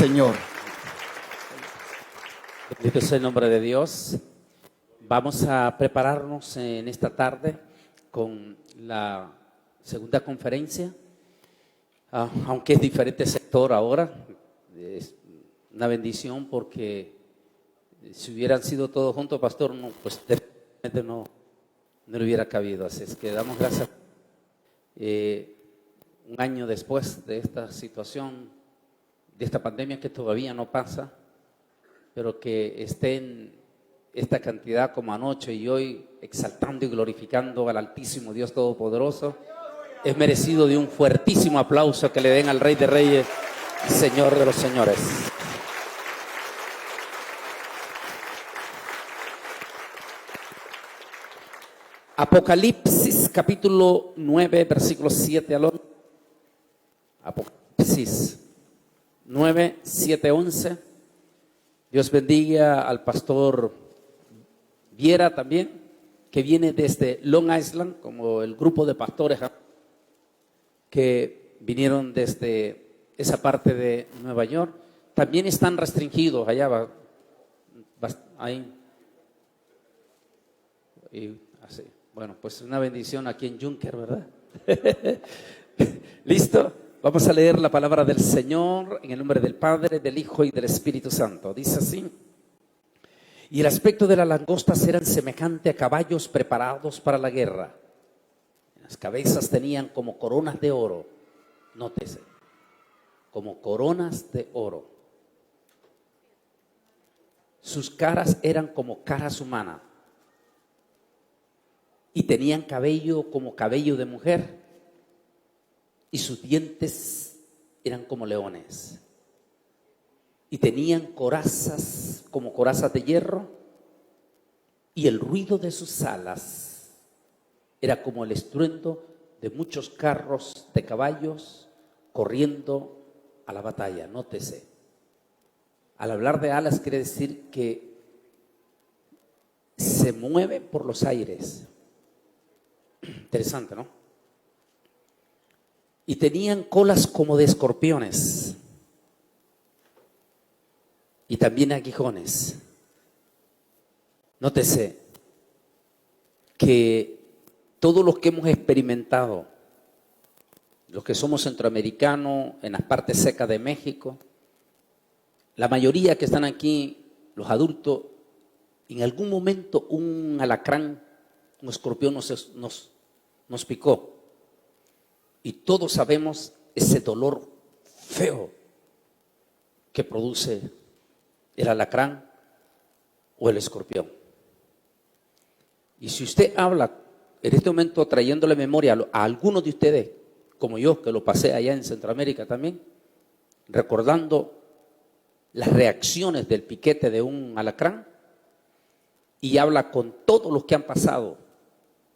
Señor. Bendito sea el nombre de Dios. Vamos a prepararnos en esta tarde con la segunda conferencia, aunque es diferente sector ahora. Es una bendición porque si hubieran sido todos juntos, pastor, no, pues definitivamente no le hubiera cabido. Así es que damos gracias. Un año después de esta situación, de esta pandemia que todavía no pasa, pero que estén esta cantidad como anoche y hoy exaltando y glorificando al Altísimo Dios Todopoderoso, es merecido de un fuertísimo aplauso que le den al Rey de Reyes y Señor de los Señores. Apocalipsis capítulo 9 versículos 7 al 11. Apocalipsis 9, 7, 11. Dios bendiga al pastor Viera también, que viene desde Long Island, como el grupo de pastores que vinieron desde esa parte de Nueva York. También están restringidos allá, ahí. Y así. Bueno, pues una bendición aquí en Junker, ¿verdad? ¿Listo? Vamos a leer la palabra del Señor en el nombre del Padre, del Hijo y del Espíritu Santo. Dice así: y el aspecto de las langostas eran semejante a caballos preparados para la guerra. Las cabezas tenían como coronas de oro. Nótese, como coronas de oro. Sus caras eran como caras humanas y tenían cabello como cabello de mujer, y sus dientes eran como leones, y tenían corazas como corazas de hierro, y el ruido de sus alas era como el estruendo de muchos carros de caballos corriendo a la batalla. Nótese, al hablar de alas quiere decir que se mueve por los aires. Interesante, ¿no? Y tenían colas como de escorpiones y también aguijones. Nótese que todos los que hemos experimentado, los que somos centroamericanos, en las partes secas de México, la mayoría que están aquí, los adultos, en algún momento un alacrán, un escorpión nos picó. Y todos sabemos ese dolor feo que produce el alacrán o el escorpión. Y si usted habla en este momento trayéndole memoria a algunos de ustedes, como yo, que lo pasé allá en Centroamérica también, recordando las reacciones del piquete de un alacrán, y habla con todos los que han pasado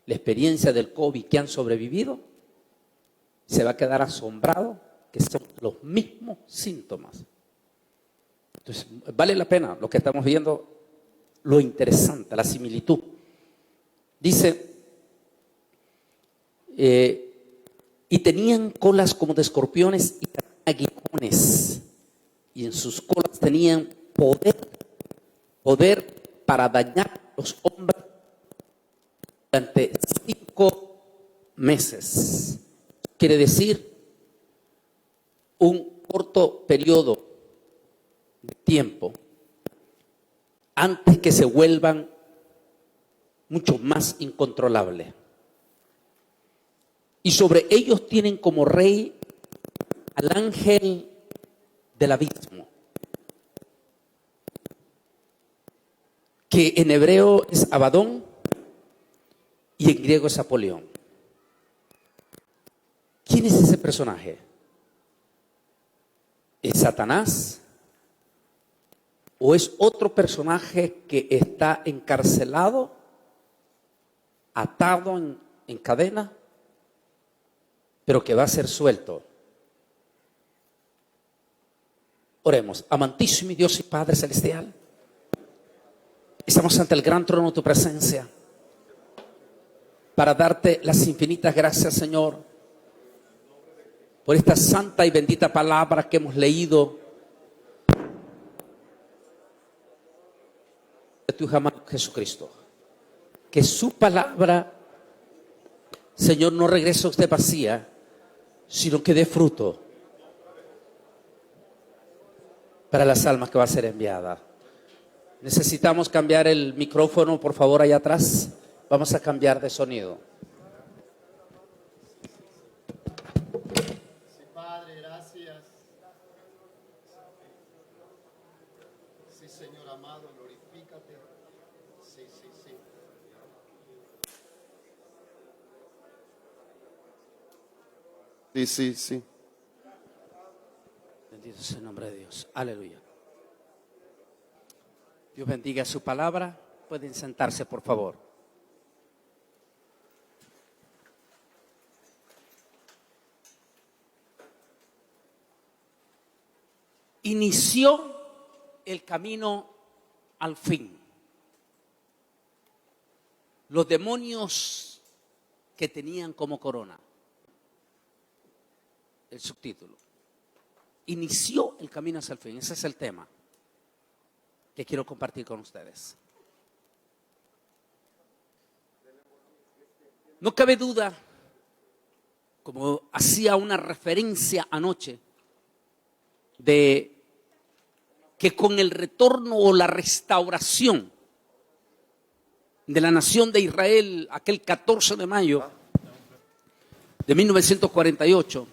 la experiencia del COVID, que han sobrevivido, se va a quedar asombrado que son los mismos síntomas. Entonces, vale la pena lo que estamos viendo, lo interesante, la similitud. Dice, y tenían colas como de escorpiones y aguijones, y en sus colas tenían poder para dañar a los hombres durante 5 meses. Quiere decir un corto periodo de tiempo antes que se vuelvan mucho más incontrolables. Y sobre ellos tienen como rey al ángel del abismo, que en hebreo es Abadón y en griego es Apolión. ¿Quién es ese personaje? ¿Es Satanás? ¿O es otro personaje que está encarcelado, atado en cadena, pero que va a ser suelto? Oremos. Amantísimo Dios y Padre Celestial, estamos ante el gran trono de tu presencia para darte las infinitas gracias, Señor, por esta santa y bendita palabra que hemos leído tu Hijo amado Jesucristo. Que su palabra, Señor, no regrese a usted vacía, sino que dé fruto para las almas que va a ser enviada. Necesitamos cambiar el micrófono, por favor, allá atrás. Vamos a cambiar de sonido. Sí, Padre, gracias. Sí, Señor amado, glorifícate. Sí, sí, sí. Sí, sí, sí. Bendito sea el nombre de Dios. Aleluya. Dios bendiga su palabra. Pueden sentarse, por favor. Inició el camino al fin. Los demonios que tenían como corona. El subtítulo. Inició el camino hacia el fin. Ese es el tema que quiero compartir con ustedes. No cabe duda, como hacía una referencia anoche, de que con el retorno o la restauración de la nación de Israel, aquel 14 de mayo de 1948,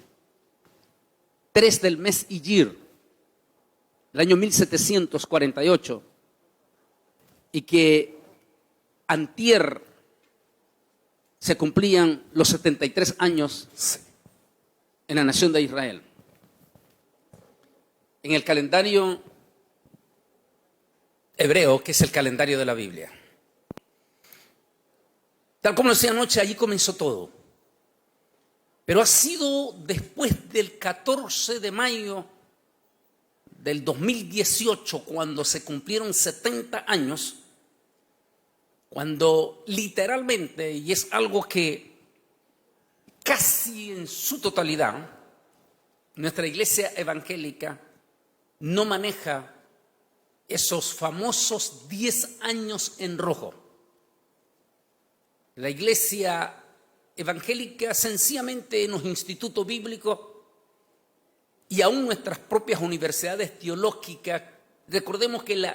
3 del mes Iyir, del año 1748, y que antier se cumplían los 73 años en la nación de Israel. En el calendario hebreo, que es el calendario de la Biblia. Tal como decía anoche, allí comenzó todo. Pero ha sido después del 14 de mayo del 2018, cuando se cumplieron 70 años, cuando literalmente, y es algo que casi en su totalidad, nuestra iglesia evangélica no maneja esos famosos 10 años en rojo. La iglesia evangélica sencillamente en los institutos bíblicos y aún nuestras propias universidades teológicas, recordemos que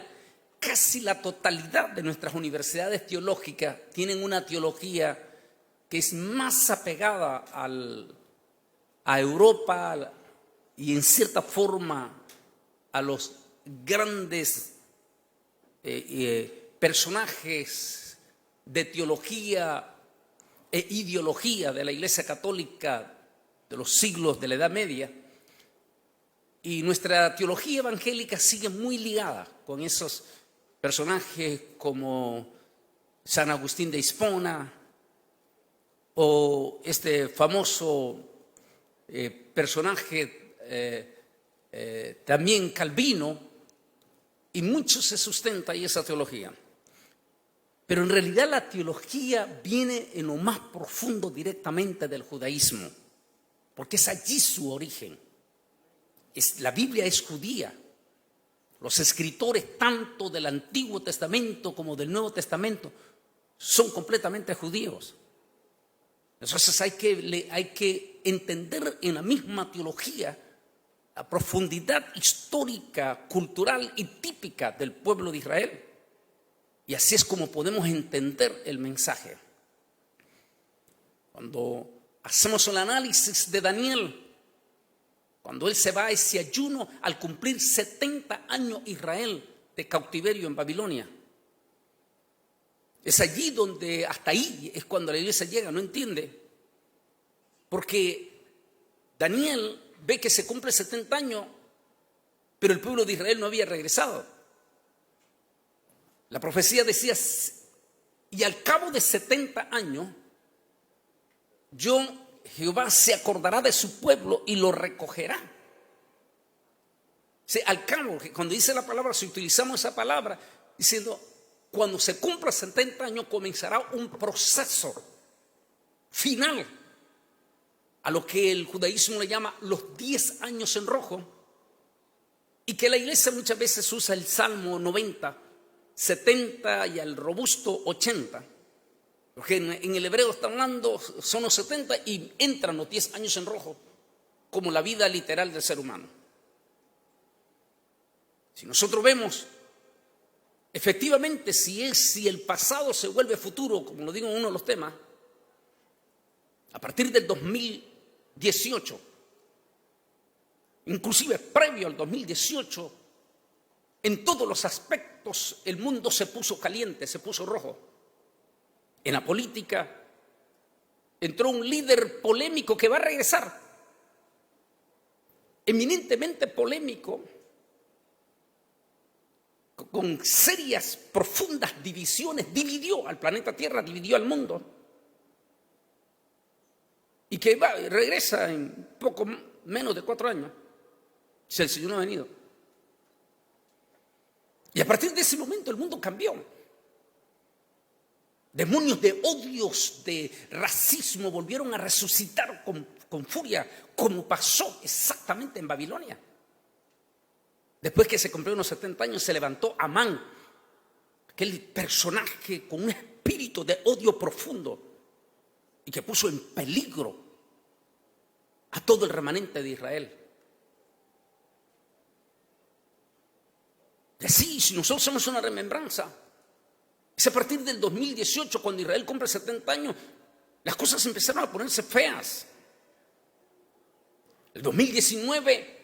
casi la totalidad de nuestras universidades teológicas tienen una teología que es más apegada a Europa y en cierta forma a los grandes personajes de teología e ideología de la Iglesia Católica de los siglos de la Edad Media. Y nuestra teología evangélica sigue muy ligada con esos personajes como San Agustín de Hipona o este famoso personaje también Calvino, y mucho se sustenta ahí esa teología. Pero en realidad la teología viene en lo más profundo directamente del judaísmo, porque es allí su origen. La Biblia es judía. Los escritores tanto del Antiguo Testamento como del Nuevo Testamento son completamente judíos. Entonces hay que entender en la misma teología la profundidad histórica, cultural y típica del pueblo de Israel. Y así es como podemos entender el mensaje. Cuando hacemos el análisis de Daniel, cuando él se va a ese ayuno al cumplir 70 años Israel de cautiverio en Babilonia, es allí donde, hasta ahí es cuando la iglesia llega, no entiende. Porque Daniel ve que se cumple 70 años, pero el pueblo de Israel no había regresado. La profecía decía, y al cabo de 70 años, Jehová se acordará de su pueblo y lo recogerá. Al cabo, cuando dice la palabra, si utilizamos esa palabra, diciendo, cuando se cumpla 70 años comenzará un proceso final a lo que el judaísmo le llama los 10 años en rojo, y que la iglesia muchas veces usa el Salmo 90 70 y al robusto 80. Porque en el hebreo está hablando, son los 70 y entran los 10 años en rojo, como la vida literal del ser humano. Si nosotros vemos, efectivamente, si el pasado se vuelve futuro, como lo digo en uno de los temas, a partir del 2018, inclusive previo al 2018, en todos los aspectos el mundo se puso caliente, se puso rojo. En la política entró un líder polémico que va a regresar, eminentemente polémico, con serias, profundas divisiones, dividió al planeta Tierra, dividió al mundo, y que regresa en poco menos de 4 años, si el Señor no ha venido. Y a partir de ese momento el mundo cambió. Demonios de odios, de racismo volvieron a resucitar con furia, como pasó exactamente en Babilonia. Después que se cumplió unos 70 años, se levantó Amán, aquel personaje con un espíritu de odio profundo y que puso en peligro a todo el remanente de Israel. Y así, si nosotros hacemos una remembranza, es a partir del 2018, cuando Israel cumple 70 años, las cosas empezaron a ponerse feas. El 2019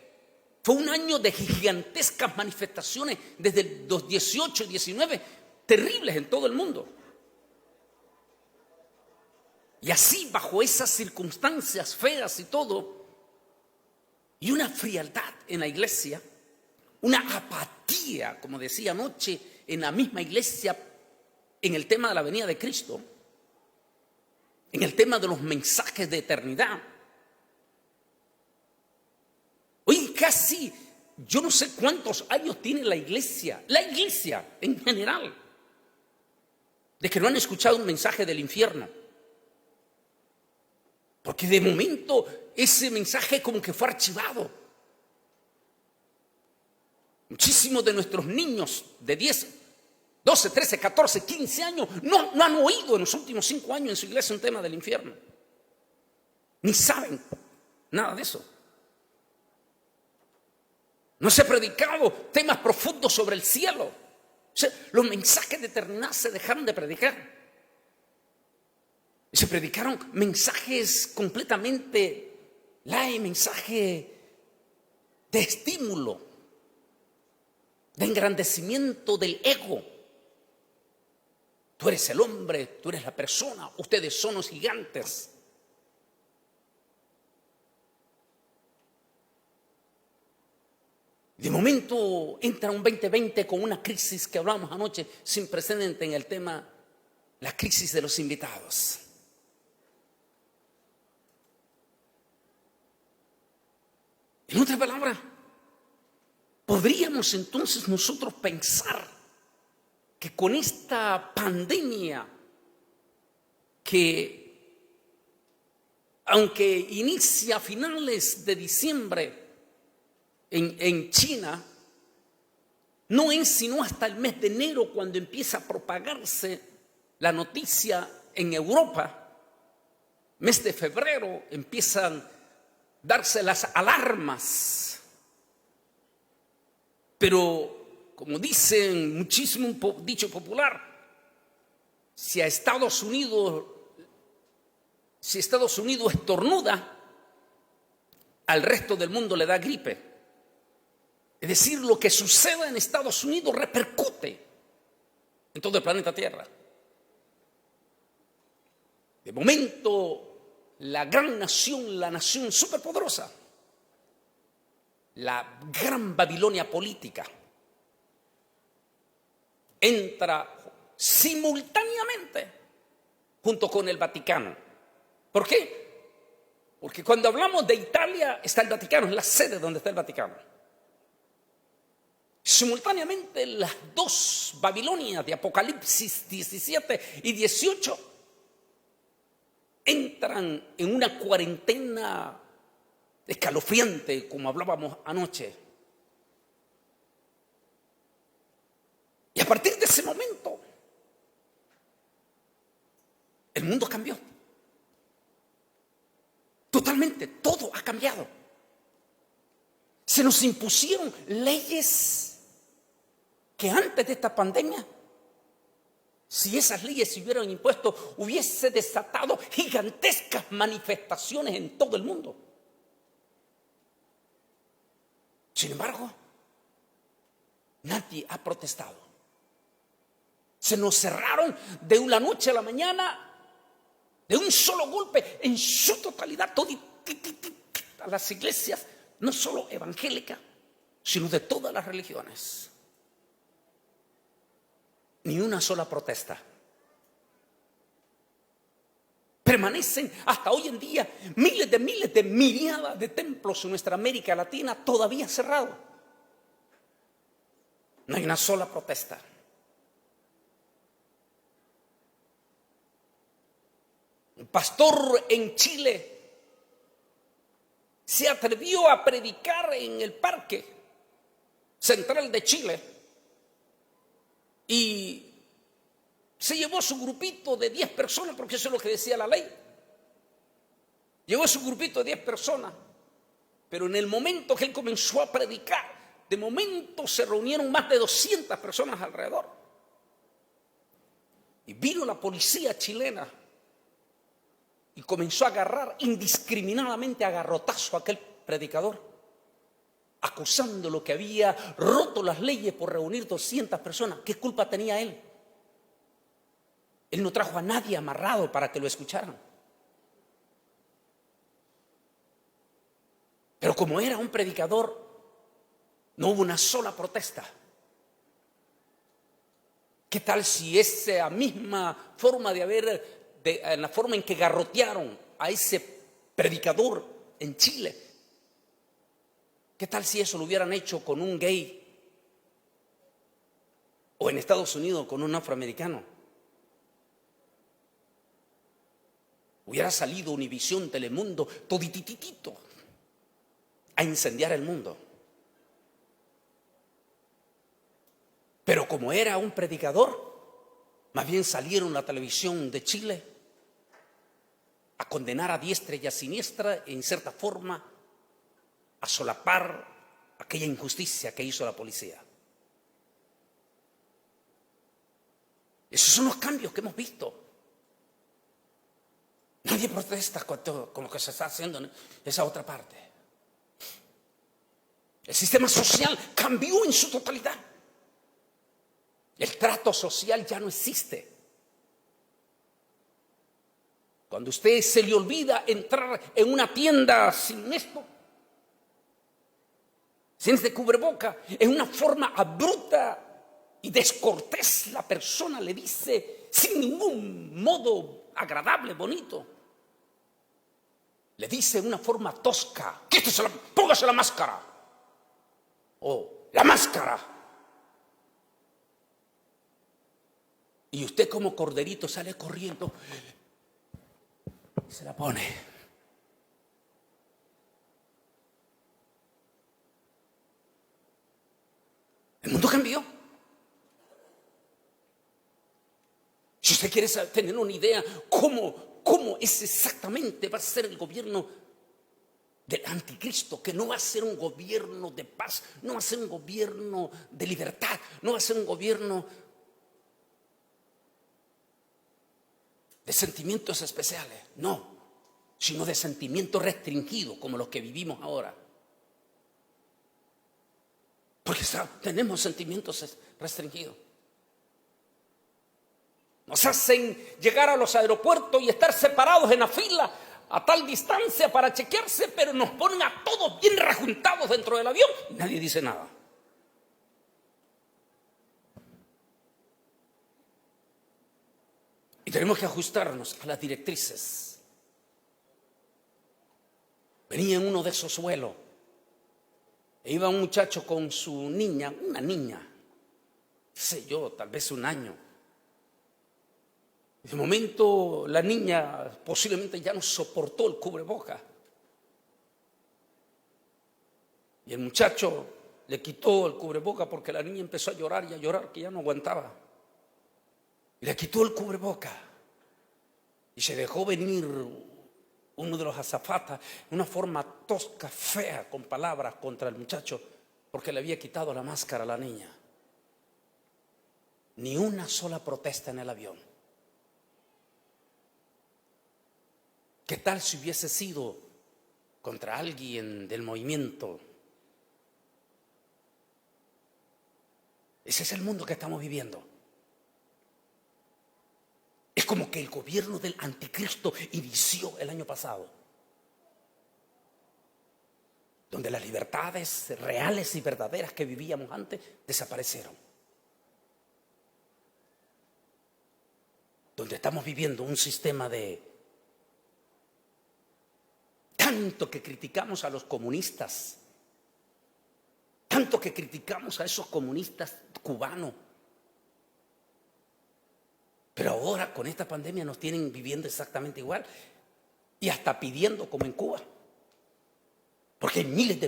fue un año de gigantescas manifestaciones, desde los 18 y 19, terribles en todo el mundo. Y así, bajo esas circunstancias feas y todo, y una frialdad en la iglesia, una apatía, como decía anoche, en la misma iglesia, en el tema de la venida de Cristo, en el tema de los mensajes de eternidad. Hoy casi, yo no sé cuántos años tiene la iglesia en general, de que no han escuchado un mensaje del infierno. Porque de momento ese mensaje como que fue archivado. Muchísimos de nuestros niños de 10, 12, 13, 14, 15 años no han oído en los últimos 5 años en su iglesia un tema del infierno. Ni saben nada de eso. No se ha predicado temas profundos sobre el cielo. O sea, los mensajes de eternidad se dejaron de predicar. Se predicaron mensajes completamente mensaje de estímulo, de engrandecimiento del ego. Tú eres el hombre, tú eres la persona, ustedes son los gigantes. De momento entra un 2020 con una crisis que hablábamos anoche sin precedente en el tema, la crisis de los invitados. En otras palabras, podríamos entonces nosotros pensar que con esta pandemia que, aunque inicia a finales de diciembre en China, no es sino hasta el mes de enero cuando empieza a propagarse la noticia en Europa. Mes de febrero empiezan a darse las alarmas. Pero, como dicen muchísimo un dicho popular, si Estados Unidos estornuda, al resto del mundo le da gripe. Es decir, lo que suceda en Estados Unidos repercute en todo el planeta Tierra. De momento, la gran nación, la nación superpoderosa, la gran Babilonia política, entra simultáneamente junto con el Vaticano. ¿Por qué? Porque cuando hablamos de Italia está el Vaticano, es la sede donde está el Vaticano. Simultáneamente las dos Babilonias de Apocalipsis 17 y 18 entran en una cuarentena escalofriante, como hablábamos anoche. Y a partir de ese momento, el mundo cambió. Totalmente, todo ha cambiado. Se nos impusieron leyes que antes de esta pandemia, si esas leyes se hubieran impuesto, hubiese desatado gigantescas manifestaciones en todo el mundo. Sin embargo, nadie ha protestado. Se nos cerraron de la noche a la mañana, de un solo golpe, en su totalidad, a las iglesias, no solo evangélicas, sino de todas las religiones. Ni una sola protesta. Permanecen hasta hoy en día miles de miriadas de templos en nuestra América Latina todavía cerrados. No hay una sola protesta. Un pastor en Chile se atrevió a predicar en el Parque Central de Chile y se llevó su grupito de 10 personas, porque eso es lo que decía la ley. Llevó su grupito de 10 personas, pero en el momento que él comenzó a predicar, de momento se reunieron más de 200 personas alrededor. Y vino la policía chilena y comenzó a agarrar indiscriminadamente a garrotazo a aquel predicador, acusándolo que había roto las leyes por reunir 200 personas. ¿Qué culpa tenía él? Él no trajo a nadie amarrado para que lo escucharan. Pero como era un predicador, no hubo una sola protesta. ¿Qué tal si esa misma forma de haber, en la forma en que garrotearon a ese predicador en Chile, qué tal si eso lo hubieran hecho con un gay? O en Estados Unidos con un afroamericano. Hubiera salido Univisión, Telemundo, todititito a incendiar el mundo. Pero como era un predicador, más bien salieron la televisión de Chile a condenar a diestra y a siniestra, en cierta forma a solapar aquella injusticia que hizo la policía. Esos son los cambios que hemos visto. Nadie protesta con lo que se está haciendo en esa otra parte. El sistema social cambió en su totalidad. El trato social ya no existe. Cuando a usted se le olvida entrar en una tienda sin esto, sin este cubreboca, en una forma abrupta y descortés, la persona le dice sin ningún modo agradable, bonito, le dice en una forma tosca: póngase la máscara, o la máscara. Y usted como corderito sale corriendo y se la pone. El mundo cambió. Si usted quiere tener una idea cómo es exactamente va a ser el gobierno del anticristo, que no va a ser un gobierno de paz, no va a ser un gobierno de libertad, no va a ser un gobierno de sentimientos especiales, no, sino de sentimientos restringidos como los que vivimos ahora. Porque tenemos sentimientos restringidos. Nos hacen llegar a los aeropuertos y estar separados en la fila a tal distancia para chequearse, pero nos ponen a todos bien rejuntados dentro del avión y nadie dice nada. Y tenemos que ajustarnos a las directrices. Venía en uno de esos vuelos e iba un muchacho con su niña, una niña, qué sé yo, tal vez un año. De momento la niña posiblemente ya no soportó el cubreboca. Y el muchacho le quitó el cubreboca porque la niña empezó a llorar y a llorar, que ya no aguantaba. Y le quitó el cubreboca y se dejó venir uno de los azafatas, una forma tosca, fea, con palabras contra el muchacho, porque le había quitado la máscara a la niña. Ni una sola protesta en el avión. ¿Qué tal si hubiese sido contra alguien del movimiento? Ese es el mundo que estamos viviendo. Es como que el gobierno del anticristo inició el año pasado, donde las libertades reales y verdaderas que vivíamos antes desaparecieron. Donde estamos viviendo un sistema de tanto que criticamos a los comunistas, tanto que criticamos a esos comunistas cubanos, pero ahora con esta pandemia nos tienen viviendo exactamente igual y hasta pidiendo como en Cuba, porque hay miles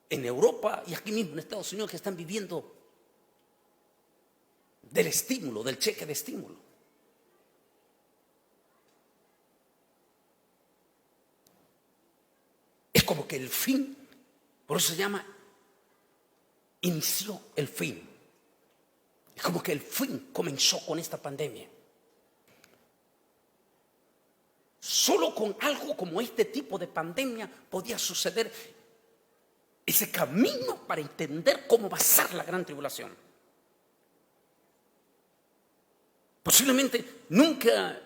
en Europa y aquí mismo en Estados Unidos que están viviendo del estímulo, del cheque de estímulo. Es como que el fin, por eso se llama, inició el fin. Es como que el fin comenzó con esta pandemia. Solo con algo como este tipo de pandemia podía suceder ese camino para entender cómo va a ser la gran tribulación. Posiblemente nunca,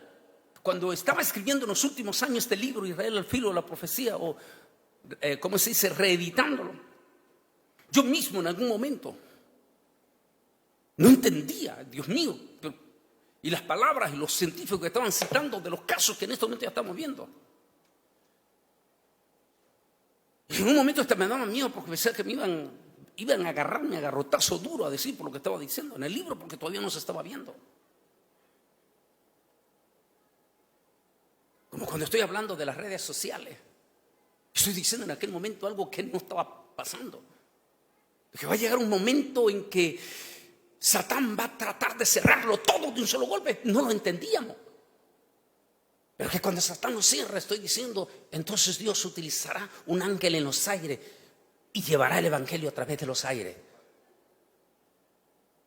cuando estaba escribiendo en los últimos años este libro, Israel al filo de la profecía, o ¿cómo se dice?, reeditándolo, yo mismo en algún momento no entendía, Dios mío, y las palabras y los científicos que estaban citando de los casos que en este momento ya estamos viendo. Y en un momento hasta me daba miedo porque pensaba que me iban a agarrarme a garrotazo duro a decir por lo que estaba diciendo en el libro, porque todavía no se estaba viendo. Como cuando estoy hablando de las redes sociales, estoy diciendo en aquel momento algo que no estaba pasando. Que va a llegar un momento en que Satán va a tratar de cerrarlo todo de un solo golpe. No lo entendíamos. Pero que cuando Satán lo cierra, estoy diciendo, entonces Dios utilizará un ángel en los aires y llevará el evangelio a través de los aires.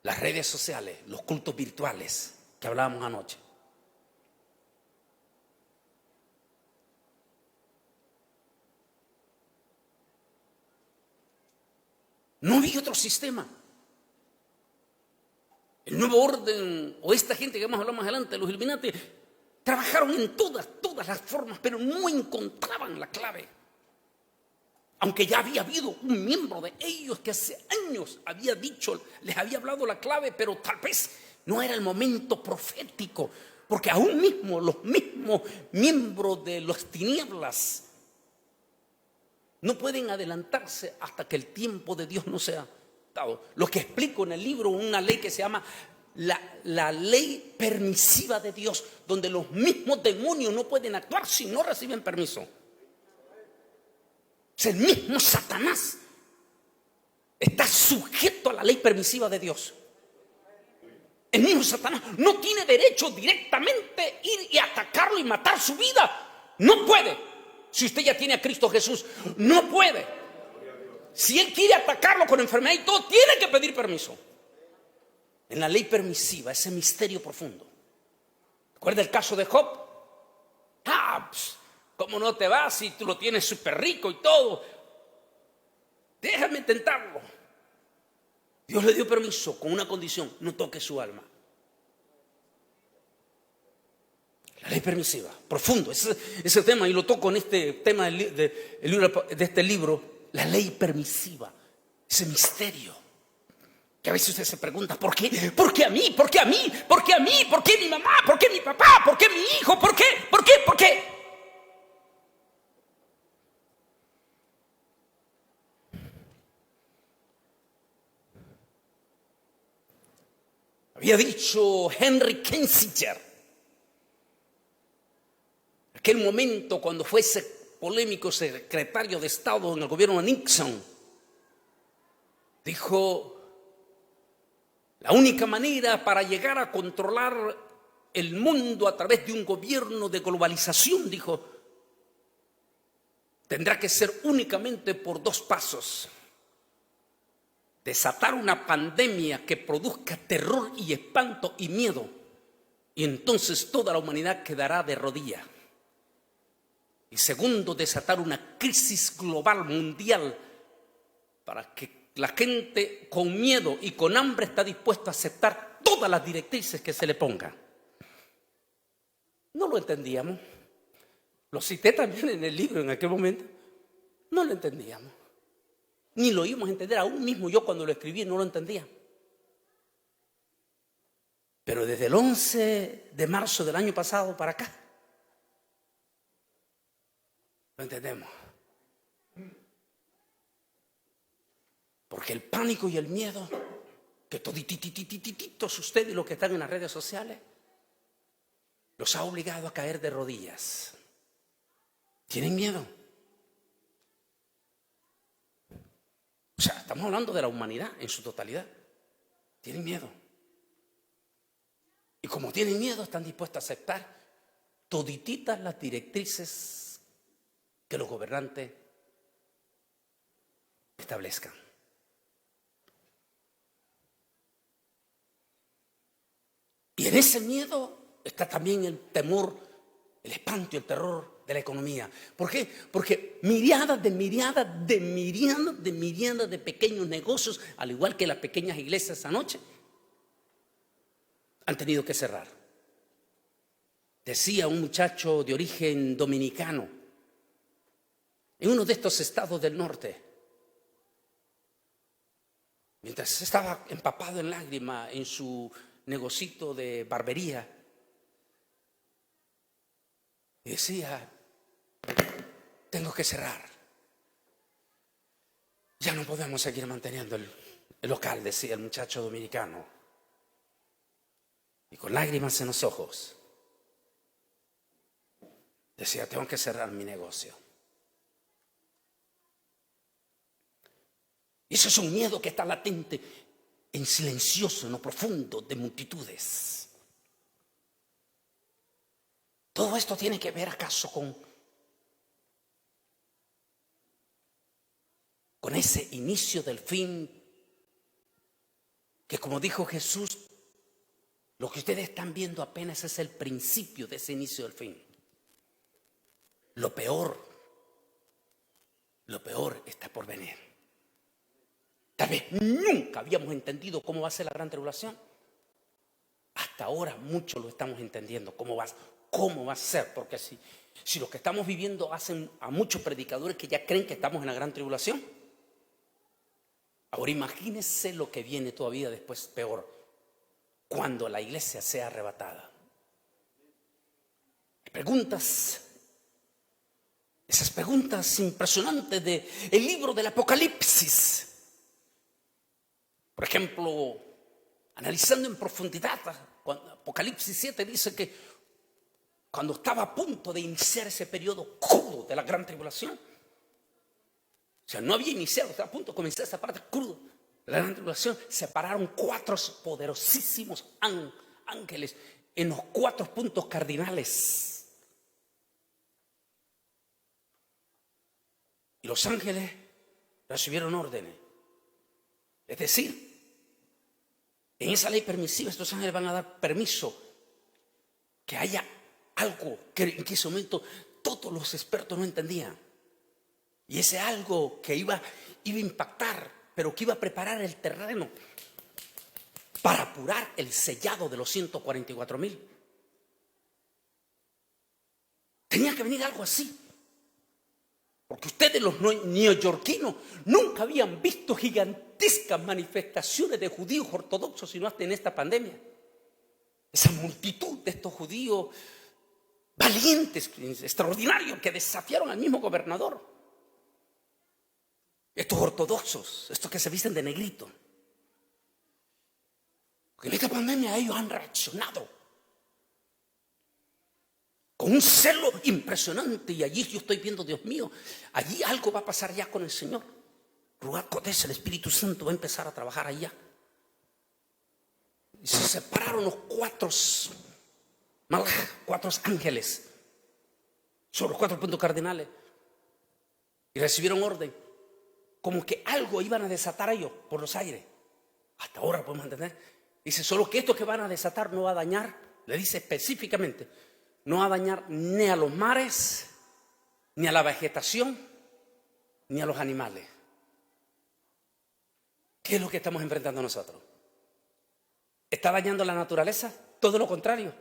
Las redes sociales, los cultos virtuales que hablábamos anoche. No había otro sistema. El nuevo orden o esta gente que vamos a hablar más adelante, los Illuminati, trabajaron en todas las formas, pero no encontraban la clave. Aunque ya había habido un miembro de ellos que hace años había dicho, les había hablado la clave, pero tal vez no era el momento profético, porque aún mismo los mismos miembros de las tinieblas no pueden adelantarse hasta que el tiempo de Dios no sea dado. Lo que explico en el libro, una ley que se llama la ley permisiva de Dios, donde los mismos demonios no pueden actuar si no reciben permiso. Es el mismo Satanás está sujeto a la ley permisiva de Dios. El mismo Satanás no tiene derecho directamente ir y atacarlo y matar su vida. No puede. Si usted ya tiene a Cristo Jesús, no puede. Si él quiere atacarlo con enfermedad y todo, tiene que pedir permiso. En la ley permisiva, ese misterio profundo. ¿Recuerda el caso de Job? ¿Cómo no te vas si tú lo tienes súper rico y todo? Déjame tentarlo. Dios le dio permiso con una condición: no toque su alma. La ley permisiva, profundo, ese tema, y lo toco en este tema de este libro, la ley permisiva, ese misterio. Que a veces usted se pregunta, ¿por qué? ¿Por qué a mí? ¿Por qué a mí? ¿Por qué a mí? ¿Por qué mi mamá? ¿Por qué mi papá? ¿Por qué mi hijo? ¿Por qué? ¿Por qué? ¿Por qué? Había dicho Henry Kissinger, aquel momento cuando fue ese polémico secretario de Estado en el gobierno de Nixon, Dijo, la única manera para llegar a controlar el mundo a través de un gobierno de globalización, dijo, tendrá que ser únicamente por 2 pasos. Desatar una pandemia que produzca terror y espanto y miedo, y entonces toda la humanidad quedará de rodillas. Y segundo, desatar una crisis global mundial para que la gente con miedo y con hambre está dispuesta a aceptar todas las directrices que se le pongan. No lo entendíamos. Lo cité también en el libro en aquel momento. No lo entendíamos. Ni lo íbamos a entender. Aún mismo yo cuando lo escribí no lo entendía. Pero desde el 11 de marzo del año pasado para acá, lo entendemos. Porque el pánico y el miedo que toditititititos ustedes, los que están en las redes sociales, los ha obligado a caer de rodillas. ¿Tienen miedo? O sea, estamos hablando de la humanidad en su totalidad. Tienen miedo. Y como tienen miedo, están dispuestos a aceptar todititas las directrices que los gobernantes establezcan. Y en ese miedo está también el temor, el espanto y el terror de la economía. ¿Por qué? Porque miriadas de pequeños negocios, al igual que las pequeñas iglesias anoche, han tenido que cerrar. Decía un muchacho de origen dominicano, en uno de estos estados del norte, mientras estaba empapado en lágrimas en su negocito de barbería, y decía, tengo que cerrar. Ya no podemos seguir manteniendo el local, decía el muchacho dominicano. Y con lágrimas en los ojos, decía, tengo que cerrar mi negocio. Y eso es un miedo que está latente, en silencioso, en lo profundo de multitudes. ¿Todo esto tiene que ver acaso con ese inicio del fin? Que como dijo Jesús, lo que ustedes están viendo apenas es el principio de ese inicio del fin. Lo peor está por venir. Tal vez nunca habíamos entendido cómo va a ser la gran tribulación. Hasta ahora muchos lo estamos entendiendo, cómo va a ser. Porque si lo que estamos viviendo hacen a muchos predicadores que ya creen que estamos en la gran tribulación. Ahora imagínense lo que viene todavía después peor, cuando la iglesia sea arrebatada. Preguntas, esas preguntas impresionantes del libro del Apocalipsis. Por ejemplo, analizando en profundidad, Apocalipsis 7 dice que cuando estaba a punto de iniciar ese periodo crudo de la gran tribulación, o sea, no había iniciado, estaba a punto de comenzar esa parte cruda de la gran tribulación, se pararon 4 poderosísimos ángeles en los 4 puntos cardinales. Y los ángeles recibieron órdenes. Es decir, en esa ley permisiva estos ángeles van a dar permiso que haya algo que en ese momento todos los expertos no entendían. Y ese algo que iba a impactar, pero que iba a preparar el terreno para apurar el sellado de los 144,000. Tenía que venir algo así. Porque ustedes, los neoyorquinos, nunca habían visto gigantescas manifestaciones de judíos ortodoxos, sino hasta en esta pandemia. Esa multitud de estos judíos valientes, extraordinarios, que desafiaron al mismo gobernador. Estos ortodoxos, estos que se visten de negrito. Porque en esta pandemia ellos han reaccionado con un celo impresionante, y allí yo estoy viendo, Dios mío, allí algo va a pasar ya con el Señor. Ruach Kodesh, el Espíritu Santo va a empezar a trabajar allá. Y se separaron los cuatro ángeles. Son los 4 puntos cardinales. Y recibieron orden. Como que algo iban a desatar ellos por los aires. Hasta ahora podemos entender. Dice, solo que esto que van a desatar no va a dañar, le dice específicamente, no va a dañar ni a los mares, ni a la vegetación, ni a los animales. ¿Qué es lo que estamos enfrentando nosotros? ¿Está dañando la naturaleza? Todo lo contrario.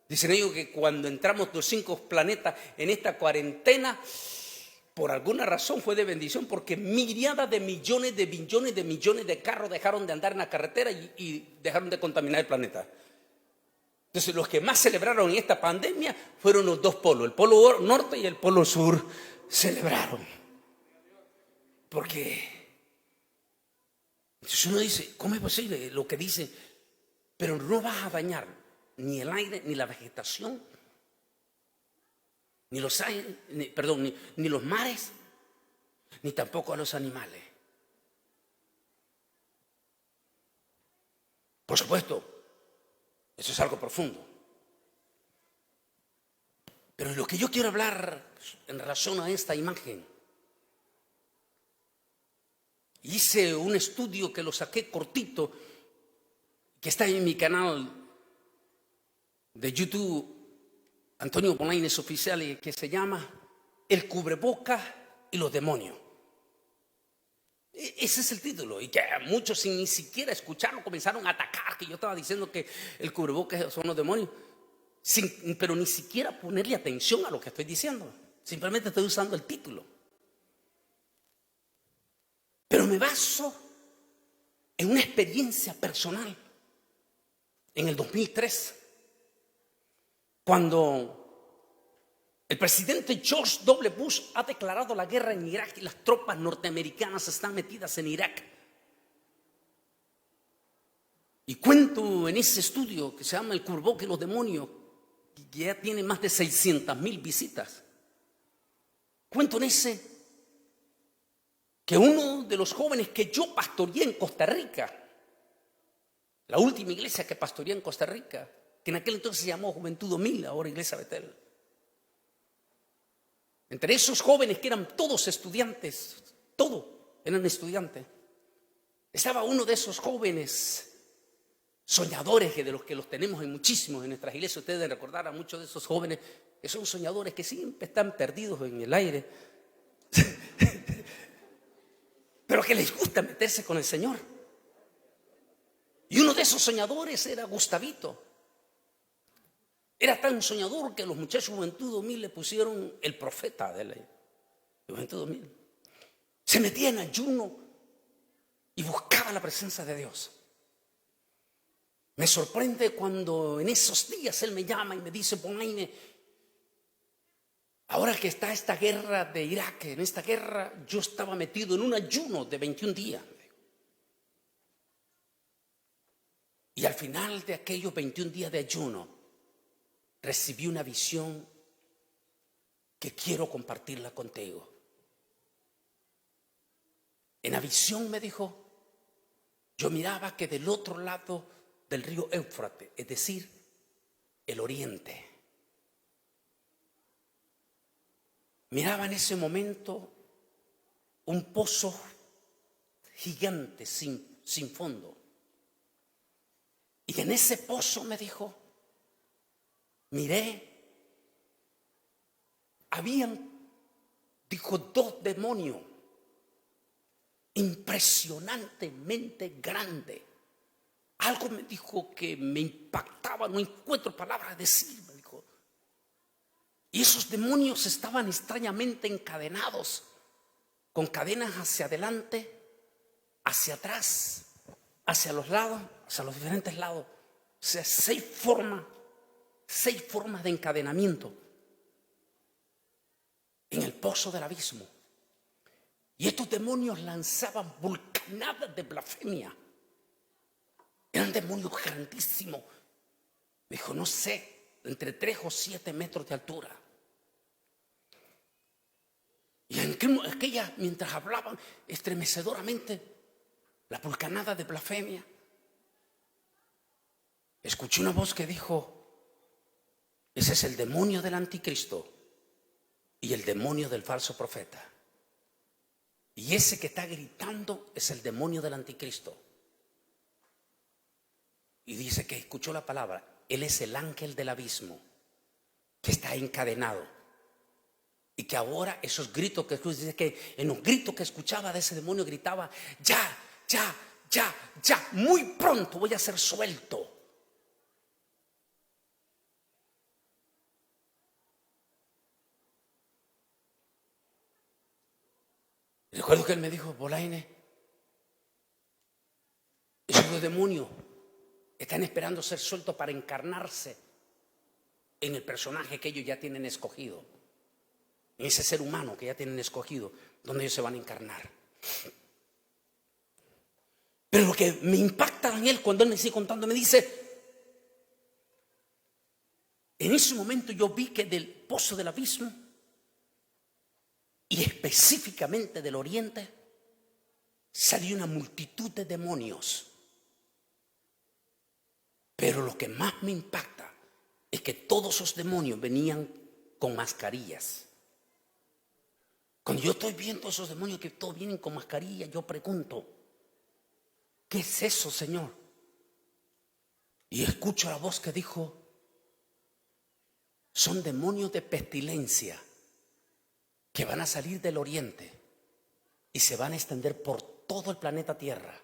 Dicen ellos que cuando entramos los 5 planetas en esta cuarentena, por alguna razón fue de bendición, porque miriadas de millones de billones de millones de carros dejaron de andar en la carretera y dejaron de contaminar el planeta. Entonces los que más celebraron en esta pandemia fueron los 2 polos, el polo norte y el polo sur celebraron. Porque entonces uno dice, ¿cómo es posible lo que dice? Pero no vas a dañar ni el aire, ni la vegetación, ni los aires, ni los mares, ni tampoco a los animales. Por supuesto, eso es algo profundo. Pero lo que yo quiero hablar en relación a esta imagen, hice un estudio que lo saqué cortito, que está en mi canal de YouTube, Antonio Bolaños Oficial, que se llama El cubreboca y los demonios. Ese es el título, y que muchos sin ni siquiera escucharlo comenzaron a atacar, que yo estaba diciendo que el cubrebocas son los demonios, pero ni siquiera ponerle atención a lo que estoy diciendo. Simplemente estoy usando el título. Pero me baso en una experiencia personal. En el 2003, cuando el presidente George W. Bush ha declarado la guerra en Irak y las tropas norteamericanas están metidas en Irak. Y cuento en ese estudio que se llama El cubreboca y los demonios, que ya tiene más de 600,000 visitas. Cuento en ese que uno de los jóvenes que yo pastoreé en Costa Rica, la última iglesia que pastoreé en Costa Rica, que en aquel entonces se llamó Juventud 2000, ahora Iglesia Betel. Entre esos jóvenes que eran todos estudiantes, eran estudiantes, estaba uno de esos jóvenes soñadores, que de los que los tenemos en muchísimos en nuestras iglesias. Ustedes deben recordar a muchos de esos jóvenes que son soñadores, que siempre están perdidos en el aire, pero que les gusta meterse con el Señor. Y uno de esos soñadores era Gustavito. Era tan soñador que los muchachos de Juventud 2000 le pusieron el profeta de la Juventud 2000. Se metía en ayuno y buscaba la presencia de Dios. Me sorprende cuando en esos días él me llama y me dice, Bonaine, ahora que está esta guerra de Irak, en esta guerra yo estaba metido en un ayuno de 21 días. Y al final de aquellos 21 días de ayuno, recibí una visión que quiero compartirla contigo. En la visión me dijo, yo miraba que del otro lado del río Éufrates, es decir, el oriente, miraba en ese momento un pozo gigante sin fondo. Y en ese pozo, me dijo, miré, habían, dijo, 2 demonios impresionantemente grandes. Algo me dijo que me impactaba, no encuentro palabras de decir, me dijo. Y esos demonios estaban extrañamente encadenados, con cadenas hacia adelante, hacia atrás, hacia los lados, hacia los diferentes lados. O sea, 6 formas de encadenamiento en el pozo del abismo. Y estos demonios lanzaban vulcanadas de blasfemia. Eran demonios grandísimos. Me dijo, no sé, entre 3 o 7 metros de altura. Y en aquella, mientras hablaban estremecedoramente la pulcanada de blasfemia, escuché una voz que dijo: ese es el demonio del anticristo y el demonio del falso profeta. Y ese que está gritando es el demonio del anticristo. Y dice que escuchó la palabra: él es el ángel del abismo que está encadenado. Y que ahora esos gritos que escucha, dice que en los gritos que escuchaba de ese demonio gritaba: ya, ya, ya, ya, muy pronto voy a ser suelto. Recuerdo que él me dijo: Bolaine, esos demonios están esperando ser sueltos para encarnarse en el personaje que ellos ya tienen escogido, en ese ser humano que ya tienen escogido, donde ellos se van a encarnar. Pero lo que me impacta en él, cuando él me sigue contando, me dice: en ese momento yo vi que del pozo del abismo, y específicamente del oriente, salió una multitud de demonios. Pero lo que más me impacta es que todos esos demonios venían con mascarillas. Cuando yo estoy viendo esos demonios que todos vienen con mascarilla, yo pregunto: ¿qué es eso, Señor? Y escucho la voz que dijo: son demonios de pestilencia que van a salir del oriente y se van a extender por todo el planeta Tierra.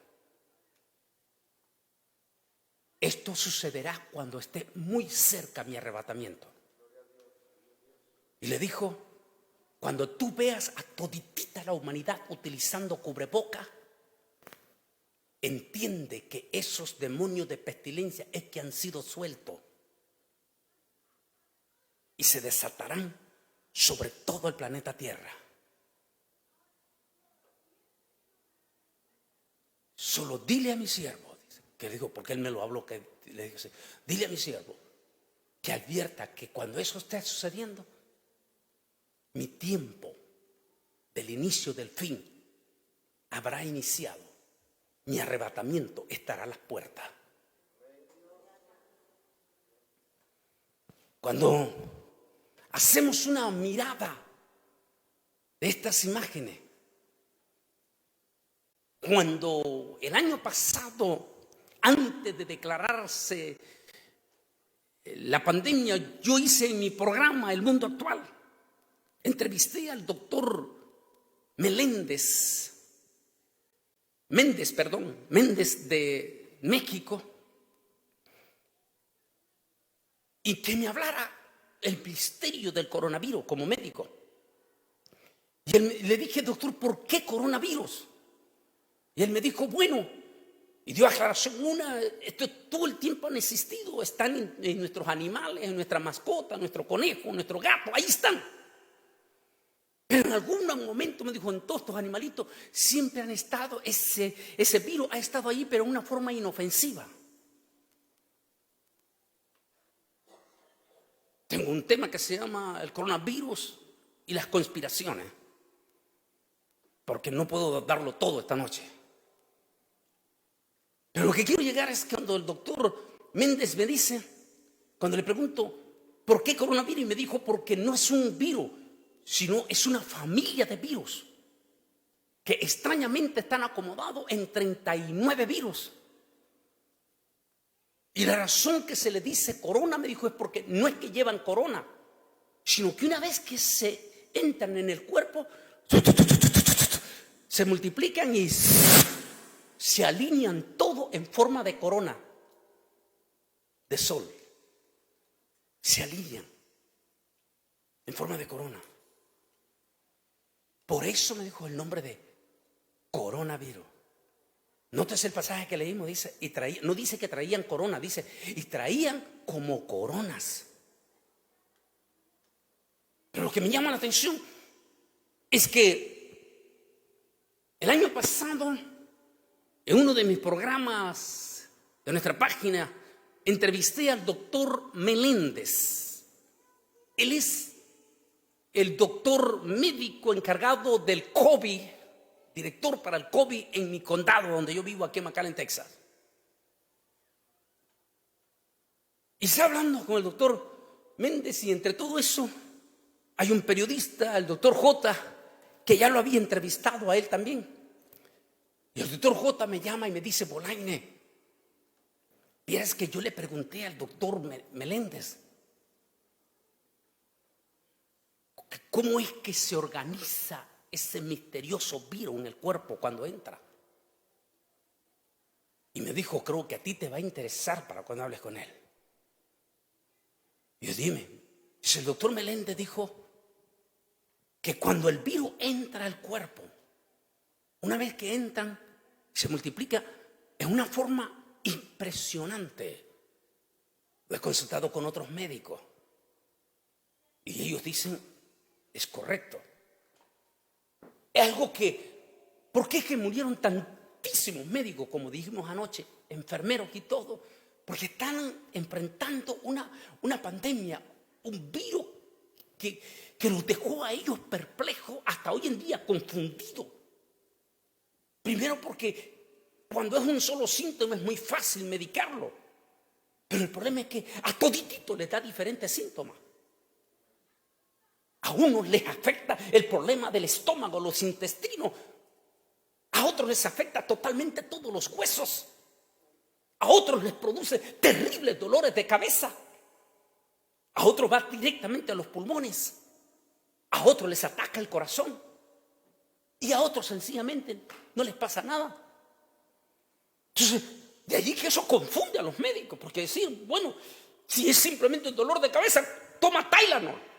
Esto sucederá cuando esté muy cerca mi arrebatamiento. Y le dijo: cuando tú veas a toditita la humanidad utilizando cubreboca, entiende que esos demonios de pestilencia es que han sido sueltos y se desatarán sobre todo el planeta Tierra. Solo dile a mi siervo, que le digo, porque él me lo habló, que le dije: dile a mi siervo que advierta que cuando eso esté sucediendo, mi tiempo del inicio del fin habrá iniciado. Mi arrebatamiento estará a las puertas. Cuando hacemos una mirada de estas imágenes, cuando el año pasado, antes de declararse la pandemia, yo hice en mi programa El Mundo Actual, entrevisté al doctor Méndez de México, y que me hablara el misterio del coronavirus como médico. Y le dije: doctor, ¿por qué coronavirus? Y él me dijo: bueno, y dio aclaración: esto todo el tiempo han existido, están en nuestros animales, en nuestra mascota, nuestro conejo, nuestro gato, ahí están. Pero en algún momento, me dijo, en todos estos animalitos siempre han estado, ese virus ha estado ahí, pero de una forma inofensiva. Tengo un tema que se llama el coronavirus y las conspiraciones, porque no puedo darlo todo esta noche. Pero lo que quiero llegar es que cuando el doctor Méndez me dice, cuando le pregunto ¿por qué coronavirus? Y me dijo: porque no es un virus, sino es una familia de virus que extrañamente están acomodados en 39 virus. Y la razón que se le dice corona, me dijo, es porque no es que llevan corona, sino que una vez que se entran en el cuerpo, se multiplican y se alinean todo en forma de corona de sol. Se alinean en forma de corona. Por eso me dijo el nombre de coronavirus. Nótese el pasaje que leímos, dice, no dice que traían corona, dice, y traían como coronas. Pero lo que me llama la atención es que el año pasado, en uno de mis programas de nuestra página, entrevisté al doctor Meléndez. Él es el doctor médico encargado del COVID, director para el COVID en mi condado donde yo vivo aquí en McAllen, Texas. Y está hablando con el doctor Méndez y entre todo eso hay un periodista, el doctor J, que ya lo había entrevistado a él también. Y el doctor J me llama y me dice: Bolaine, vieras que yo le pregunté al doctor Meléndez cómo es que se organiza ese misterioso virus en el cuerpo cuando entra. Y me dijo: creo que a ti te va a interesar para cuando hables con él. Y yo: dime. Dice: el doctor Meléndez dijo que cuando el virus entra al cuerpo, una vez que entran, se multiplica en una forma impresionante. Lo he consultado con otros médicos y ellos dicen: es correcto. Es algo que, ¿por qué es que murieron tantísimos médicos, como dijimos anoche, enfermeros y todo? Porque están enfrentando una pandemia, un virus que los dejó a ellos perplejos, hasta hoy en día confundidos. Primero porque cuando es un solo síntoma es muy fácil medicarlo, pero el problema es que a toditito les da diferentes síntomas. A unos les afecta el problema del estómago, los intestinos. A otros les afecta totalmente todos los huesos. A otros les produce terribles dolores de cabeza. A otros va directamente a los pulmones. A otros les ataca el corazón. Y a otros sencillamente no les pasa nada. Entonces, de allí que eso confunde a los médicos. Porque decir, bueno, si es simplemente un dolor de cabeza, toma Tylenol.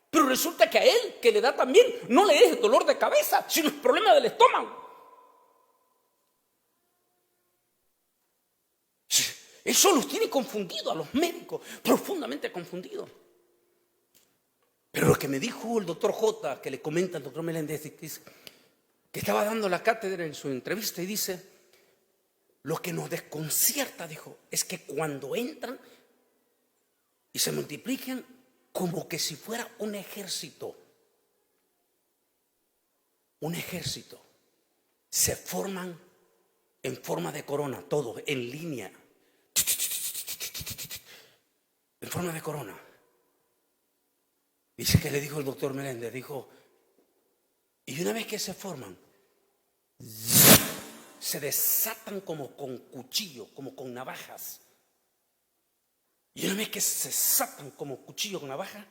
Pero resulta que a él, que le da también, no le es el dolor de cabeza, sino el problema del estómago. Eso los tiene confundidos a los médicos, profundamente confundidos. Pero lo que me dijo el doctor J, que le comenta al doctor Meléndez, que estaba dando la cátedra en su entrevista, y dice: lo que nos desconcierta, dijo, es que cuando entran y se multiplican como que si fuera un ejército, se forman en forma de corona, todos en línea, en forma de corona. Dice que le dijo el doctor Meléndez, dijo, y una vez que se forman, se desatan como con cuchillo, como con navajas. Y una vez que se desatan como cuchillo con navaja,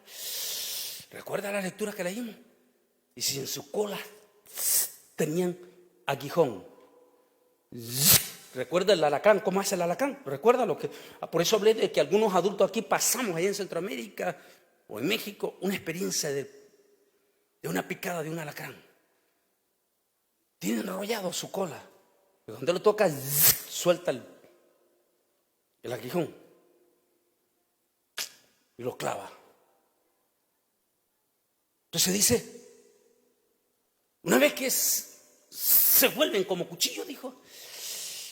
¿recuerda la lectura que leímos? Y si en su cola tenían aguijón. ¿Recuerda el alacrán? ¿Cómo hace el alacrán? ¿Recuerda lo que? Por eso hablé de que algunos adultos aquí pasamos allá en Centroamérica o en México una experiencia de una picada de un alacrán. Tiene enrollado su cola. Y cuando lo toca, suelta el aguijón y lo clava. Entonces dice, una vez que se vuelven como cuchillo, dijo,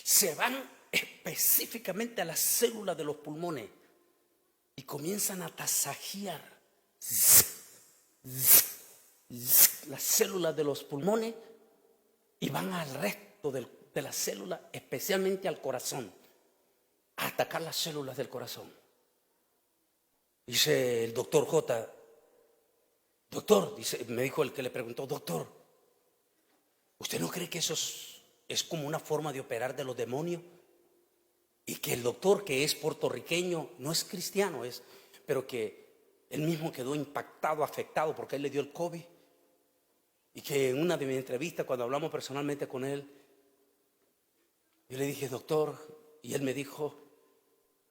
se van específicamente a las células de los pulmones y comienzan a tasajear las células de los pulmones y van al resto de las células, especialmente al corazón, a atacar las células del corazón. Dice el doctor J, doctor, dice, me dijo el que le preguntó, doctor, ¿usted no cree que eso es como una forma de operar de los demonios? Y que el doctor, que es puertorriqueño, no es cristiano, pero que él mismo quedó impactado, afectado, porque él le dio el COVID. Y que en una de mis entrevistas, cuando hablamos personalmente con él, yo le dije, doctor, y él me dijo,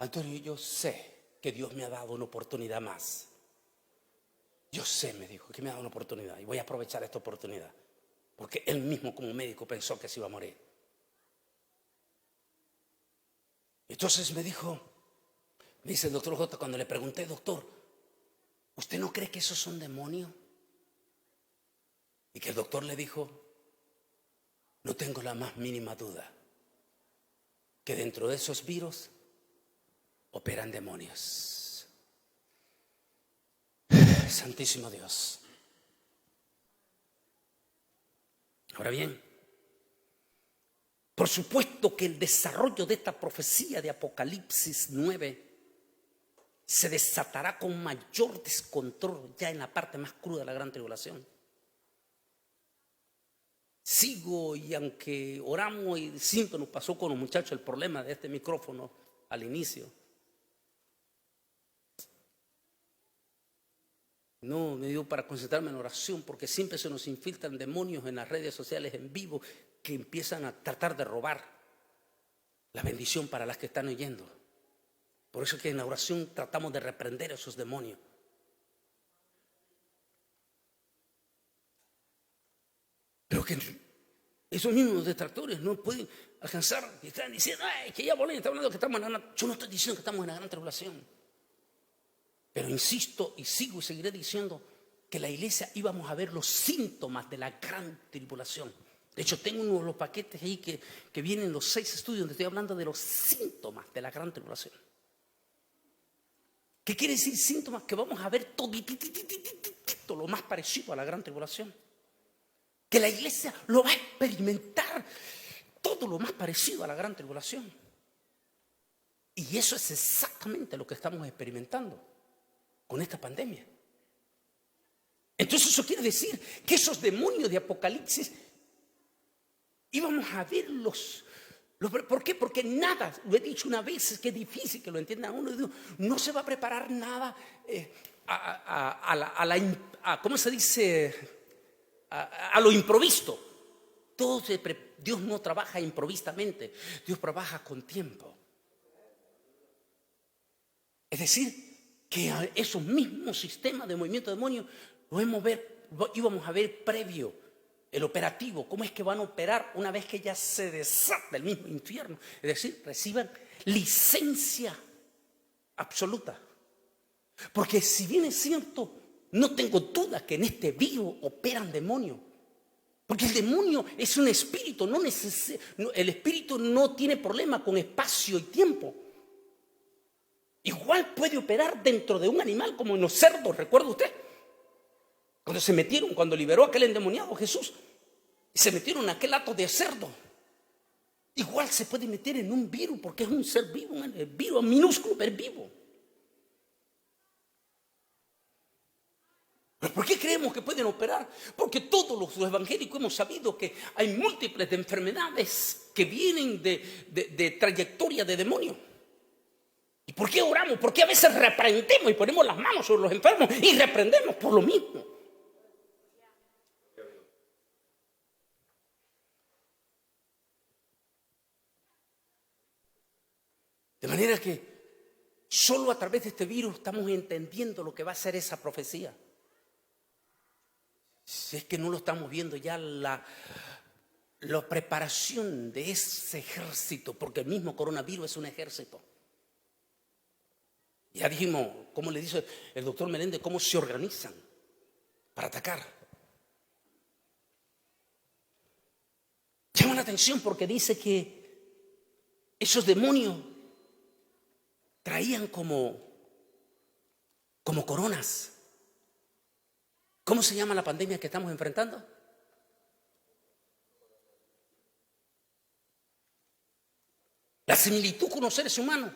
Antonio, yo sé que Dios me ha dado una oportunidad más. Yo sé, me dijo, que me ha dado una oportunidad y voy a aprovechar esta oportunidad. Porque él mismo como médico pensó que se iba a morir. Entonces me dice el doctor J, cuando le pregunté, doctor, ¿usted no cree que esos son demonios? Y que el doctor le dijo, no tengo la más mínima duda que dentro de esos virus operan demonios. Santísimo Dios. Ahora bien, por supuesto que el desarrollo de esta profecía de Apocalipsis 9 se desatará con mayor descontrol ya en la parte más cruda de la gran tribulación. Sigo, y aunque oramos y siempre nos pasó con los muchachos el problema de este micrófono al inicio, no me dio para concentrarme en oración, porque siempre se nos infiltran demonios en las redes sociales en vivo que empiezan a tratar de robar la bendición para las que están oyendo. Por eso es que en la oración tratamos de reprender a esos demonios. Pero que esos mismos detractores no pueden alcanzar, y están diciendo, ay, que ya Bolín está hablando que estamos en la gran. Yo no estoy diciendo que estamos en la gran tribulación. Pero insisto y sigo y seguiré diciendo que la iglesia íbamos a ver los síntomas de la gran tribulación. De hecho, tengo uno de los paquetes ahí que vienen los 6 estudios donde estoy hablando de los síntomas de la gran tribulación. ¿Qué quiere decir síntomas? Que vamos a ver todo lo más parecido a la gran tribulación. Que la iglesia lo va a experimentar todo lo más parecido a la gran tribulación. Y eso es exactamente lo que estamos experimentando con esta pandemia. Entonces eso quiere decir que esos demonios de Apocalipsis íbamos a verlos. ¿Por qué? Porque nada, lo he dicho una vez, es que es difícil que lo entienda uno, no se va a preparar nada ¿cómo se dice? A lo improvisto. Dios no trabaja improvisamente, Dios trabaja con tiempo. Es decir, que a esos mismos sistemas de movimiento de demonios íbamos a ver previo el operativo, cómo es que van a operar una vez que ya se desata el mismo infierno. Es decir, reciban licencia absoluta. Porque si bien es cierto, no tengo duda que en este virus operan demonios. Porque el demonio es un espíritu, el espíritu no tiene problema con espacio y tiempo. Igual puede operar dentro de un animal como en los cerdos, ¿recuerda usted? Cuando liberó a aquel endemoniado Jesús, se metieron en aquel hato de cerdo. Igual se puede meter en un virus porque es un ser vivo, un virus minúsculo pero vivo. ¿Pero por qué creemos que pueden operar? Porque todos los evangélicos hemos sabido que hay múltiples de enfermedades que vienen de trayectoria de demonio. ¿Y por qué oramos? Porque a veces reprendemos y ponemos las manos sobre los enfermos y reprendemos por lo mismo. De manera que solo a través de este virus estamos entendiendo lo que va a ser esa profecía. Si es que no lo estamos viendo ya la preparación de ese ejército, porque el mismo coronavirus es un ejército. Ya dijimos, como le dice el doctor Meléndez, cómo se organizan para atacar. Llama la atención porque dice que esos demonios traían como coronas. ¿Cómo se llama la pandemia que estamos enfrentando? La similitud con los seres humanos.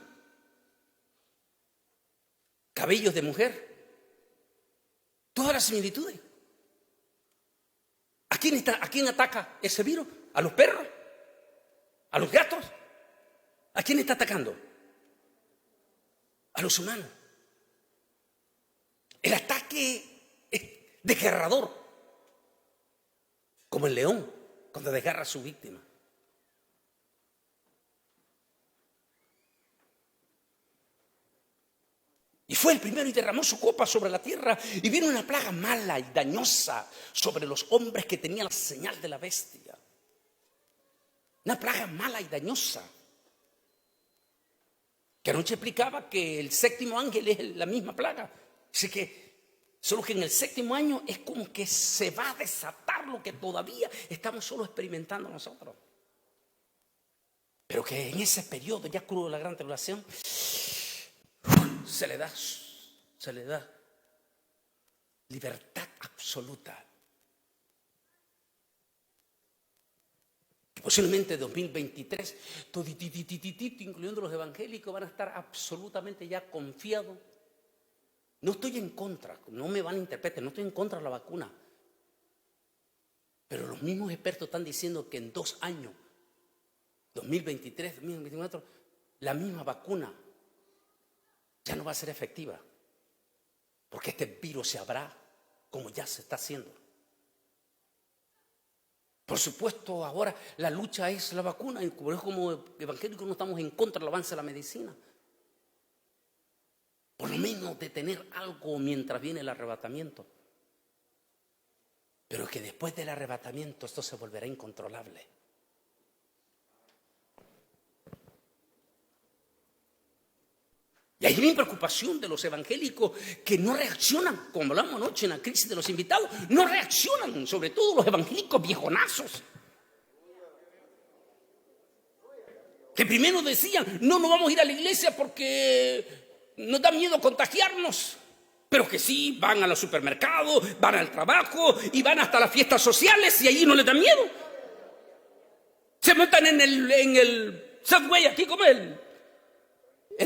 Cabellos de mujer. Todas las similitudes. ¿A quién ataca ese virus? ¿A los perros? ¿A los gatos? ¿A quién está atacando? A los humanos. El ataque es desgarrador, como el león cuando desgarra a su víctima. Y fue el primero y derramó su copa sobre la tierra, y vino una plaga mala y dañosa sobre los hombres que tenían la señal de la bestia. Una plaga mala y dañosa. Que anoche explicaba que el séptimo ángel es la misma plaga. Así que, solo que en el séptimo año es como que se va a desatar lo que todavía estamos solo experimentando nosotros. Pero que en ese periodo ya crudo de la gran tribulación, se le da libertad absoluta. Posiblemente 2023, incluyendo los evangélicos, van a estar absolutamente ya confiados. No estoy en contra, no me van a interpretar, no estoy en contra de la vacuna. Pero los mismos expertos están diciendo que en 2 años, 2023, 2024, la misma vacuna ya no va a ser efectiva. Porque este virus se habrá, como ya se está haciendo. Por supuesto, ahora la lucha es la vacuna. Y como evangélicos no estamos en contra del avance de la medicina. Por lo menos detener algo mientras viene el arrebatamiento. Pero que después del arrebatamiento esto se volverá incontrolable. Y hay mi preocupación de los evangélicos que no reaccionan, como hablamos anoche en la crisis de los invitados, no reaccionan, sobre todo los evangélicos viejonazos. Que primero decían, no vamos a ir a la iglesia porque nos da miedo contagiarnos. Pero que sí, van a los supermercados, van al trabajo y van hasta las fiestas sociales y allí no les da miedo. Se montan en el subway, aquí como el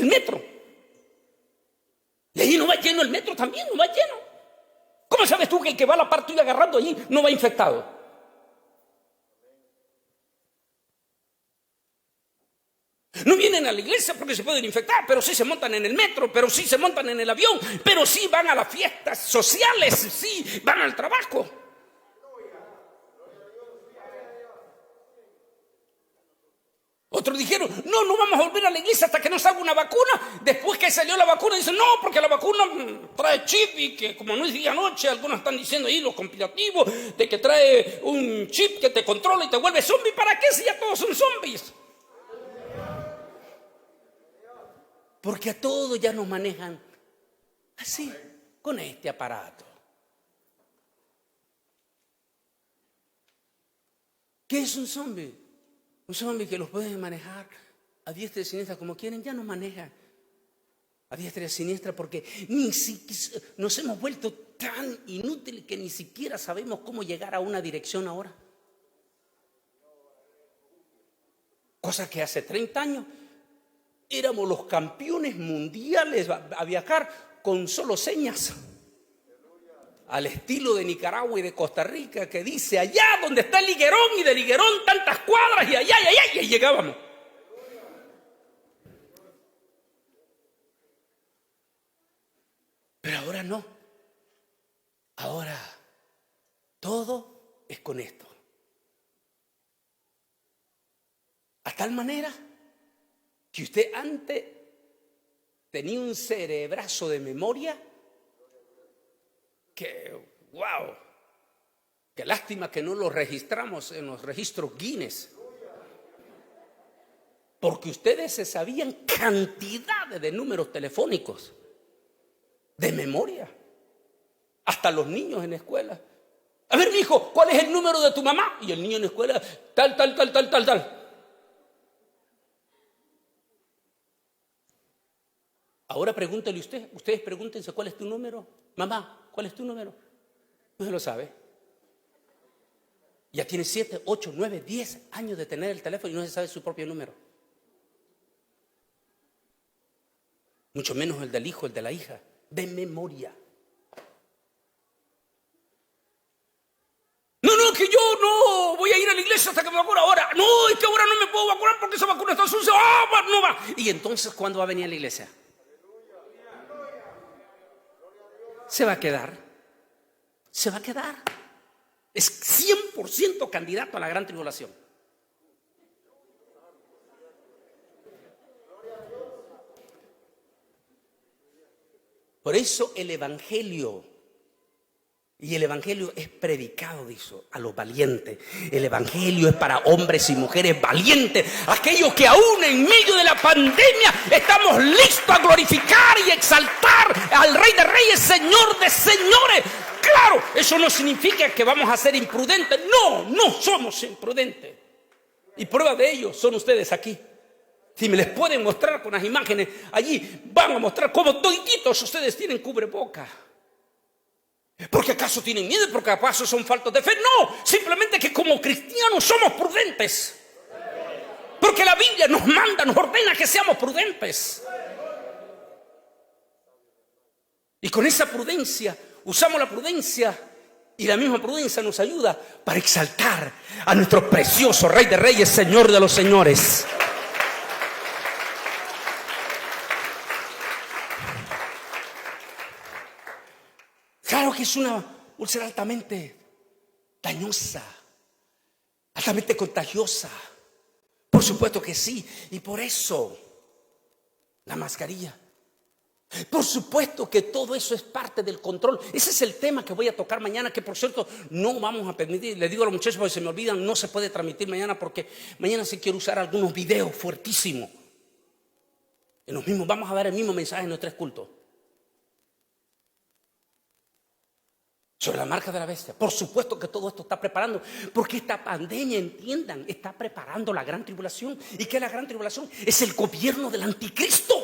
metro. Y allí no va lleno el metro también, no va lleno. ¿Cómo sabes tú que el que va a la par tuya agarrando allí no va infectado? No vienen a la iglesia porque se pueden infectar, pero sí se montan en el metro, pero sí se montan en el avión, pero sí van a las fiestas sociales, sí van al trabajo. Otros dijeron, no vamos a volver a la iglesia hasta que nos haga una vacuna. Después que salió la vacuna, dicen, no, porque la vacuna trae chip y que como no es día noche, algunos están diciendo ahí los conspirativos de que trae un chip que te controla y te vuelve zombie. ¿Para qué si ya todos son zombies? Porque a todos ya nos manejan así, con este aparato. ¿Qué es un zombie? Un zombie que los pueden manejar a diestra y siniestra como quieren, ya no maneja a diestra y siniestra porque ni siquiera nos hemos vuelto tan inútiles que ni siquiera sabemos cómo llegar a una dirección ahora. Cosa que hace 30 años éramos los campeones mundiales a viajar con solo señas. Al estilo de Nicaragua y de Costa Rica, que dice allá donde está el higuerón y del higuerón tantas cuadras y allá y llegábamos. Pero ahora no. Ahora todo es con esto. A tal manera que usted antes tenía un cerebrazo de memoria que, wow, qué lástima que no lo registramos en los registros Guinness. Porque ustedes se sabían cantidades de números telefónicos de memoria. Hasta los niños en la escuela. A ver, mijo, ¿cuál es el número de tu mamá? Y el niño en la escuela, tal. Ahora pregúntele ustedes pregúntense cuál es tu número. Mamá, ¿cuál es tu número? No se lo sabe. Ya tiene 7, 8, 9, 10 años de tener el teléfono y no se sabe su propio número. Mucho menos el del hijo, el de la hija. De memoria. No, que yo no voy a ir a la iglesia hasta que me vacune ahora. No, es que ahora no me puedo vacunar porque esa vacuna está sucia. No va. Y entonces, ¿cuándo va a venir a la iglesia? Se va a quedar. Es 100% candidato a la gran tribulación. Por eso el evangelio es predicado, dice, a los valientes. El evangelio es para hombres y mujeres valientes, aquellos que aún en medio de la pandemia estamos listos a glorificar y exaltar al Rey de Reyes, Señor de señores. Claro, eso no significa que vamos a ser imprudentes. No somos imprudentes. Y prueba de ello son ustedes aquí. Si me les pueden mostrar con las imágenes, allí van a mostrar cómo toditos ustedes tienen cubreboca. ¿Porque acaso tienen miedo? ¿Porque acaso son faltos de fe? No, simplemente que como cristianos somos prudentes. Porque la Biblia nos manda, nos ordena que seamos prudentes. Y con esa prudencia, usamos la prudencia, y la misma prudencia nos ayuda para exaltar a nuestro precioso Rey de Reyes, Señor de los Señores. Claro que es una úlcera altamente dañosa, altamente contagiosa. Por supuesto que sí. Y por eso la mascarilla. Por supuesto que todo eso es parte del control. Ese es el tema que voy a tocar mañana, que por cierto no vamos a permitir. Le digo a los muchachos porque se me olvidan, no se puede transmitir mañana porque mañana sí quiero usar algunos videos fuertísimos. En los mismos, vamos a dar el mismo mensaje en los 3 cultos. Sobre la marca de la bestia. Por supuesto que todo esto está preparando, porque esta pandemia, entiendan, está preparando la gran tribulación. ¿Y qué es la gran tribulación? Es el gobierno del anticristo.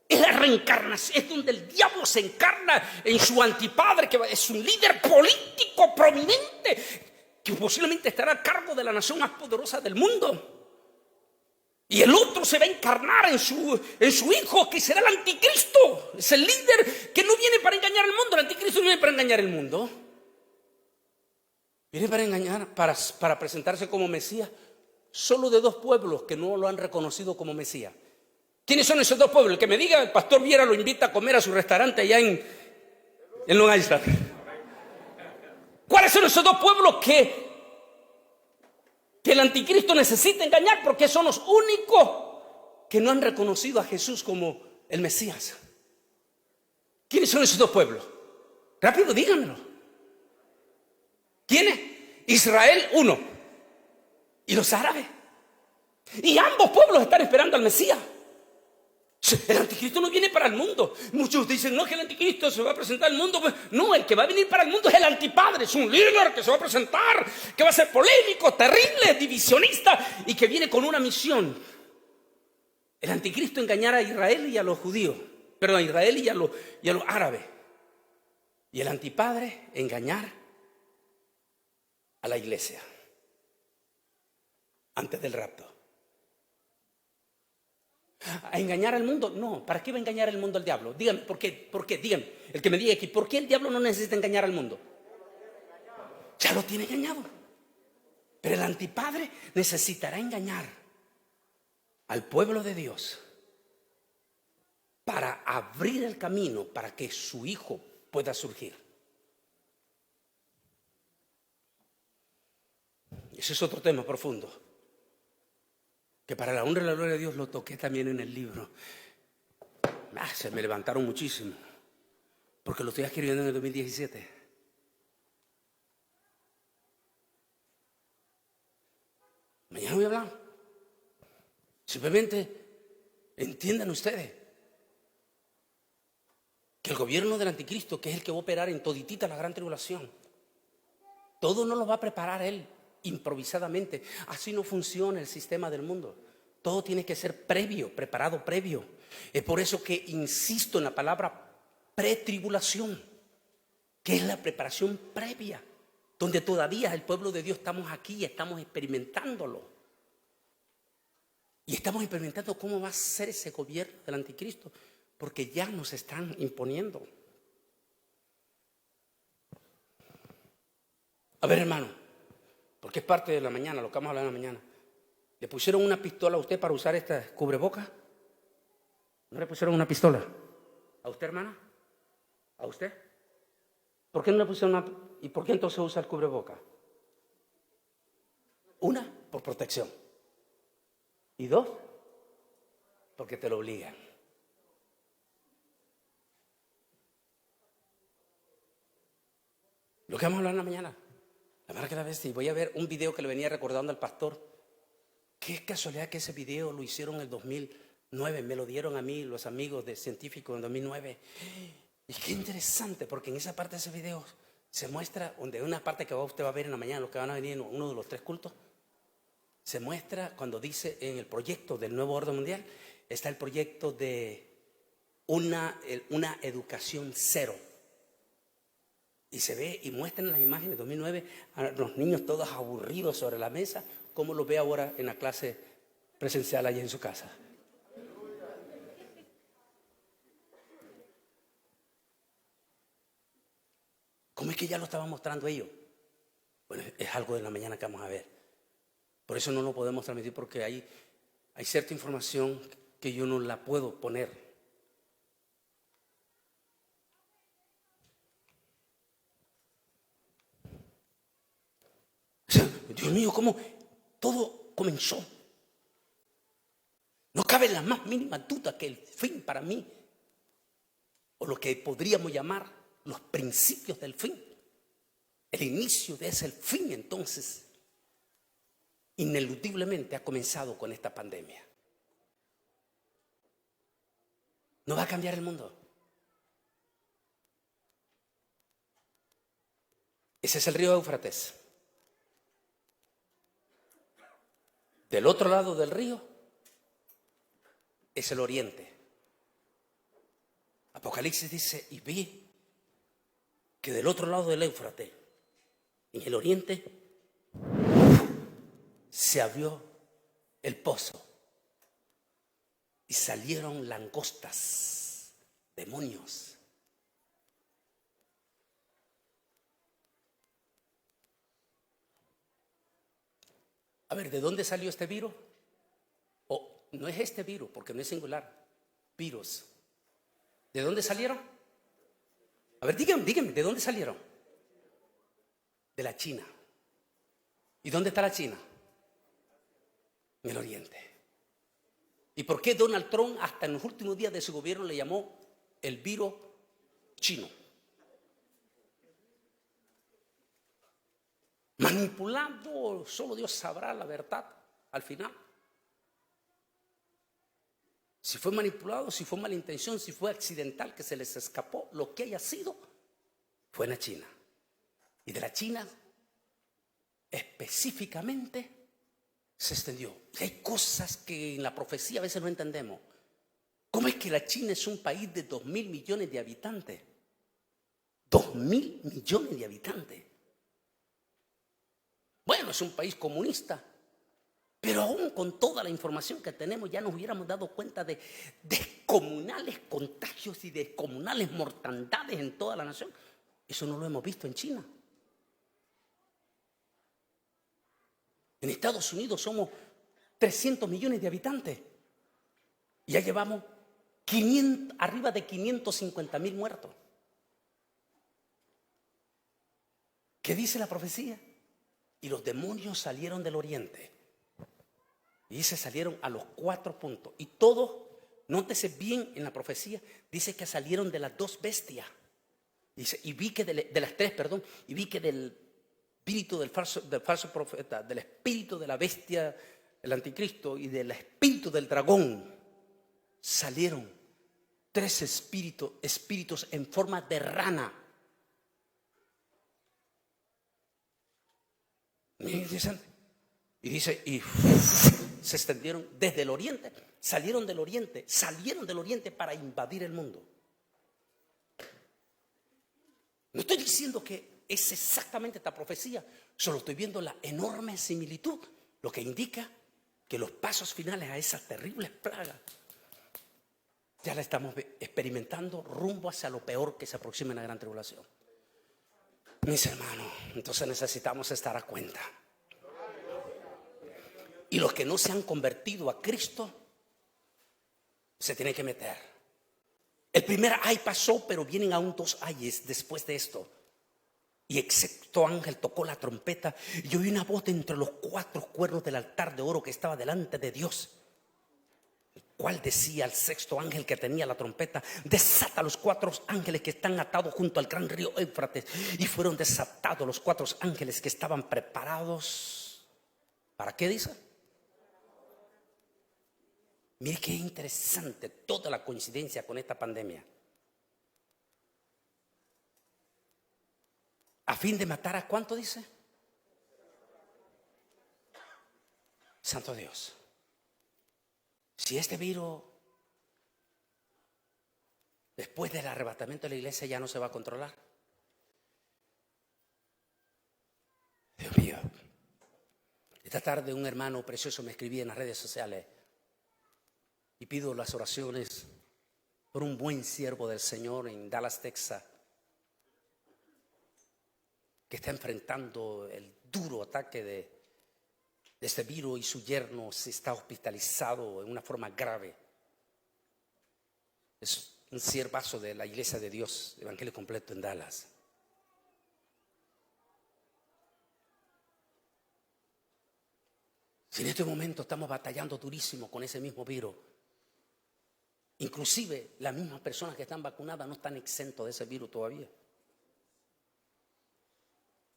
Es la reencarnación, es donde el diablo se encarna en su antipadre, que es un líder político prominente, que posiblemente estará a cargo de la nación más poderosa del mundo. Y el otro se va a encarnar en su hijo, que será el anticristo. Es el líder que no viene para engañar al mundo. El anticristo no viene para engañar al mundo. Viene para engañar, para presentarse como Mesías. Solo de 2 pueblos que no lo han reconocido como Mesías. ¿Quiénes son esos 2 pueblos? El que me diga, el pastor Viera lo invita a comer a su restaurante allá en Long Island. ¿Cuáles son esos 2 pueblos que el anticristo necesita engañar? Porque son los únicos que no han reconocido a Jesús como el Mesías. ¿Quiénes son esos 2 pueblos? Rápido, díganmelo. ¿Quiénes? Israel, uno, y los árabes. Y ambos pueblos están esperando al Mesías. El anticristo no viene para el mundo. Muchos dicen, no, que el anticristo se va a presentar al mundo. No, el que va a venir para el mundo es el antipadre. Es un líder que se va a presentar, que va a ser polémico, terrible, divisionista, y que viene con una misión. El anticristo engañar a Israel y a los judíos. Perdón, a Israel y a los árabes. Y el antipadre engañar a la iglesia antes del rapto. ¿A engañar al mundo? No. ¿Para qué va a engañar al mundo el diablo? Díganme, ¿por qué? ¿Por qué? Díganme, el que me diga aquí, ¿por qué el diablo no necesita engañar al mundo? Ya lo tiene engañado. Pero el antipadre necesitará engañar al pueblo de Dios para abrir el camino para que su hijo pueda surgir. Ese es otro tema profundo, que para la honra y la gloria de Dios lo toqué también en el libro. Se me levantaron muchísimo, porque lo estoy escribiendo en el 2017. Mañana voy a hablar. Simplemente entiendan ustedes que el gobierno del anticristo, que es el que va a operar en toditita la gran tribulación, todo no lo va a preparar él improvisadamente. Así no funciona el sistema del mundo. Todo tiene que ser previo, preparado previo. Es por eso que insisto en la palabra pretribulación, que es la preparación previa, donde todavía el pueblo de Dios estamos aquí y estamos experimentándolo. Y estamos experimentando cómo va a ser ese gobierno del anticristo, porque ya nos están imponiendo. A ver, hermano, porque es parte de la mañana, lo que vamos a hablar en la mañana. ¿Le pusieron una pistola a usted para usar esta cubreboca? ¿No le pusieron una pistola? ¿A usted, hermana? ¿A usted? ¿Por qué no le pusieron una? ¿Y por qué entonces usa el cubreboca? Una, por protección. Y 2, porque te lo obligan. Lo que vamos a hablar en la mañana, la marca de la bestia. Y voy a ver un video que le venía recordando al pastor. Qué casualidad que ese video lo hicieron en el 2009. Me lo dieron a mí los amigos de científicos en 2009. Y qué interesante, porque en esa parte de ese video se muestra, donde una parte que usted va a ver en la mañana, los que van a venir en uno de los 3 cultos, se muestra cuando dice en el proyecto del nuevo orden mundial, está el proyecto de una educación cero. Y se ve y muestran las imágenes de 2009 a los niños todos aburridos sobre la mesa, ¿cómo lo ve ahora en la clase presencial allá en su casa? ¿Cómo es que ya lo estaban mostrando ellos? Bueno, es algo de la mañana que vamos a ver. Por eso no lo podemos transmitir, porque hay cierta información que yo no la puedo poner. O sea, Dios mío, ¿cómo todo comenzó? No cabe la más mínima duda que el fin para mí, o lo que podríamos llamar los principios del fin, el inicio de ese fin, entonces, ineludiblemente ha comenzado con esta pandemia. No va a cambiar el mundo. Ese es el río Éufrates. Del otro lado del río es el oriente. Apocalipsis dice, y vi que del otro lado del Éufrates, en el oriente, se abrió el pozo y salieron langostas, demonios. A ver, ¿de dónde salió este virus? O no es este virus, porque no es singular, virus. ¿De dónde salieron? A ver, díganme, ¿de dónde salieron? De la China. ¿Y dónde está la China? En el oriente. ¿Y por qué Donald Trump hasta en los últimos días de su gobierno le llamó el virus chino? Manipulado, solo Dios sabrá la verdad al final. Si fue manipulado, si fue mala intención, si fue accidental, que se les escapó, lo que haya sido, fue en la China. Y de la China específicamente se extendió. Y hay cosas que en la profecía a veces no entendemos. ¿Cómo es que la China es un país de 2.000 millones de habitantes? 2.000 millones de habitantes. Bueno, es un país comunista, pero aún con toda la información que tenemos ya nos hubiéramos dado cuenta de descomunales contagios y descomunales mortandades en toda la nación. Eso no lo hemos visto en China. En Estados Unidos somos 300 millones de habitantes y ya llevamos arriba de 550,000 muertos. ¿Qué dice la profecía? Y los demonios salieron del oriente. Y se salieron a los 4 puntos. Y todos, nótese bien en la profecía, dice que salieron de las 2 bestias. Dice, y vi que de las 3, perdón, y vi que del espíritu del falso profeta, del espíritu de la bestia, el anticristo, y del espíritu del dragón, salieron 3 espíritus en forma de rana. Y dice, y se extendieron desde el oriente, salieron del oriente para invadir el mundo. No estoy diciendo que es exactamente esta profecía, solo estoy viendo la enorme similitud, lo que indica que los pasos finales a esas terribles plagas ya la estamos experimentando rumbo hacia lo peor que se aproxima en la gran tribulación. Mis hermanos, entonces necesitamos estar a cuenta. Y los que no se han convertido a Cristo se tienen que meter. El primer ay pasó, pero vienen aún 2 ayes después de esto. Y el sexto ángel tocó la trompeta y oí una voz de entre los 4 cuernos del altar de oro que estaba delante de Dios, el cual decía al sexto ángel que tenía la trompeta: desata los 4 ángeles que están atados junto al gran río Éufrates. Y fueron desatados los 4 ángeles que estaban preparados. ¿Para qué dice? Mire qué interesante toda la coincidencia con esta pandemia. A fin de matar ¿a cuánto dice? Santo Dios. Si este virus, después del arrebatamiento de la iglesia, ya no se va a controlar. Dios mío. Esta tarde un hermano precioso me escribía en las redes sociales y pido las oraciones por un buen siervo del Señor en Dallas, Texas, que está enfrentando el duro ataque de este virus y su yerno se está hospitalizado en una forma grave. Es un siervazo de la Iglesia de Dios, Evangelio Completo en Dallas. Si en este momento estamos batallando durísimo con ese mismo virus, inclusive las mismas personas que están vacunadas no están exentos de ese virus todavía.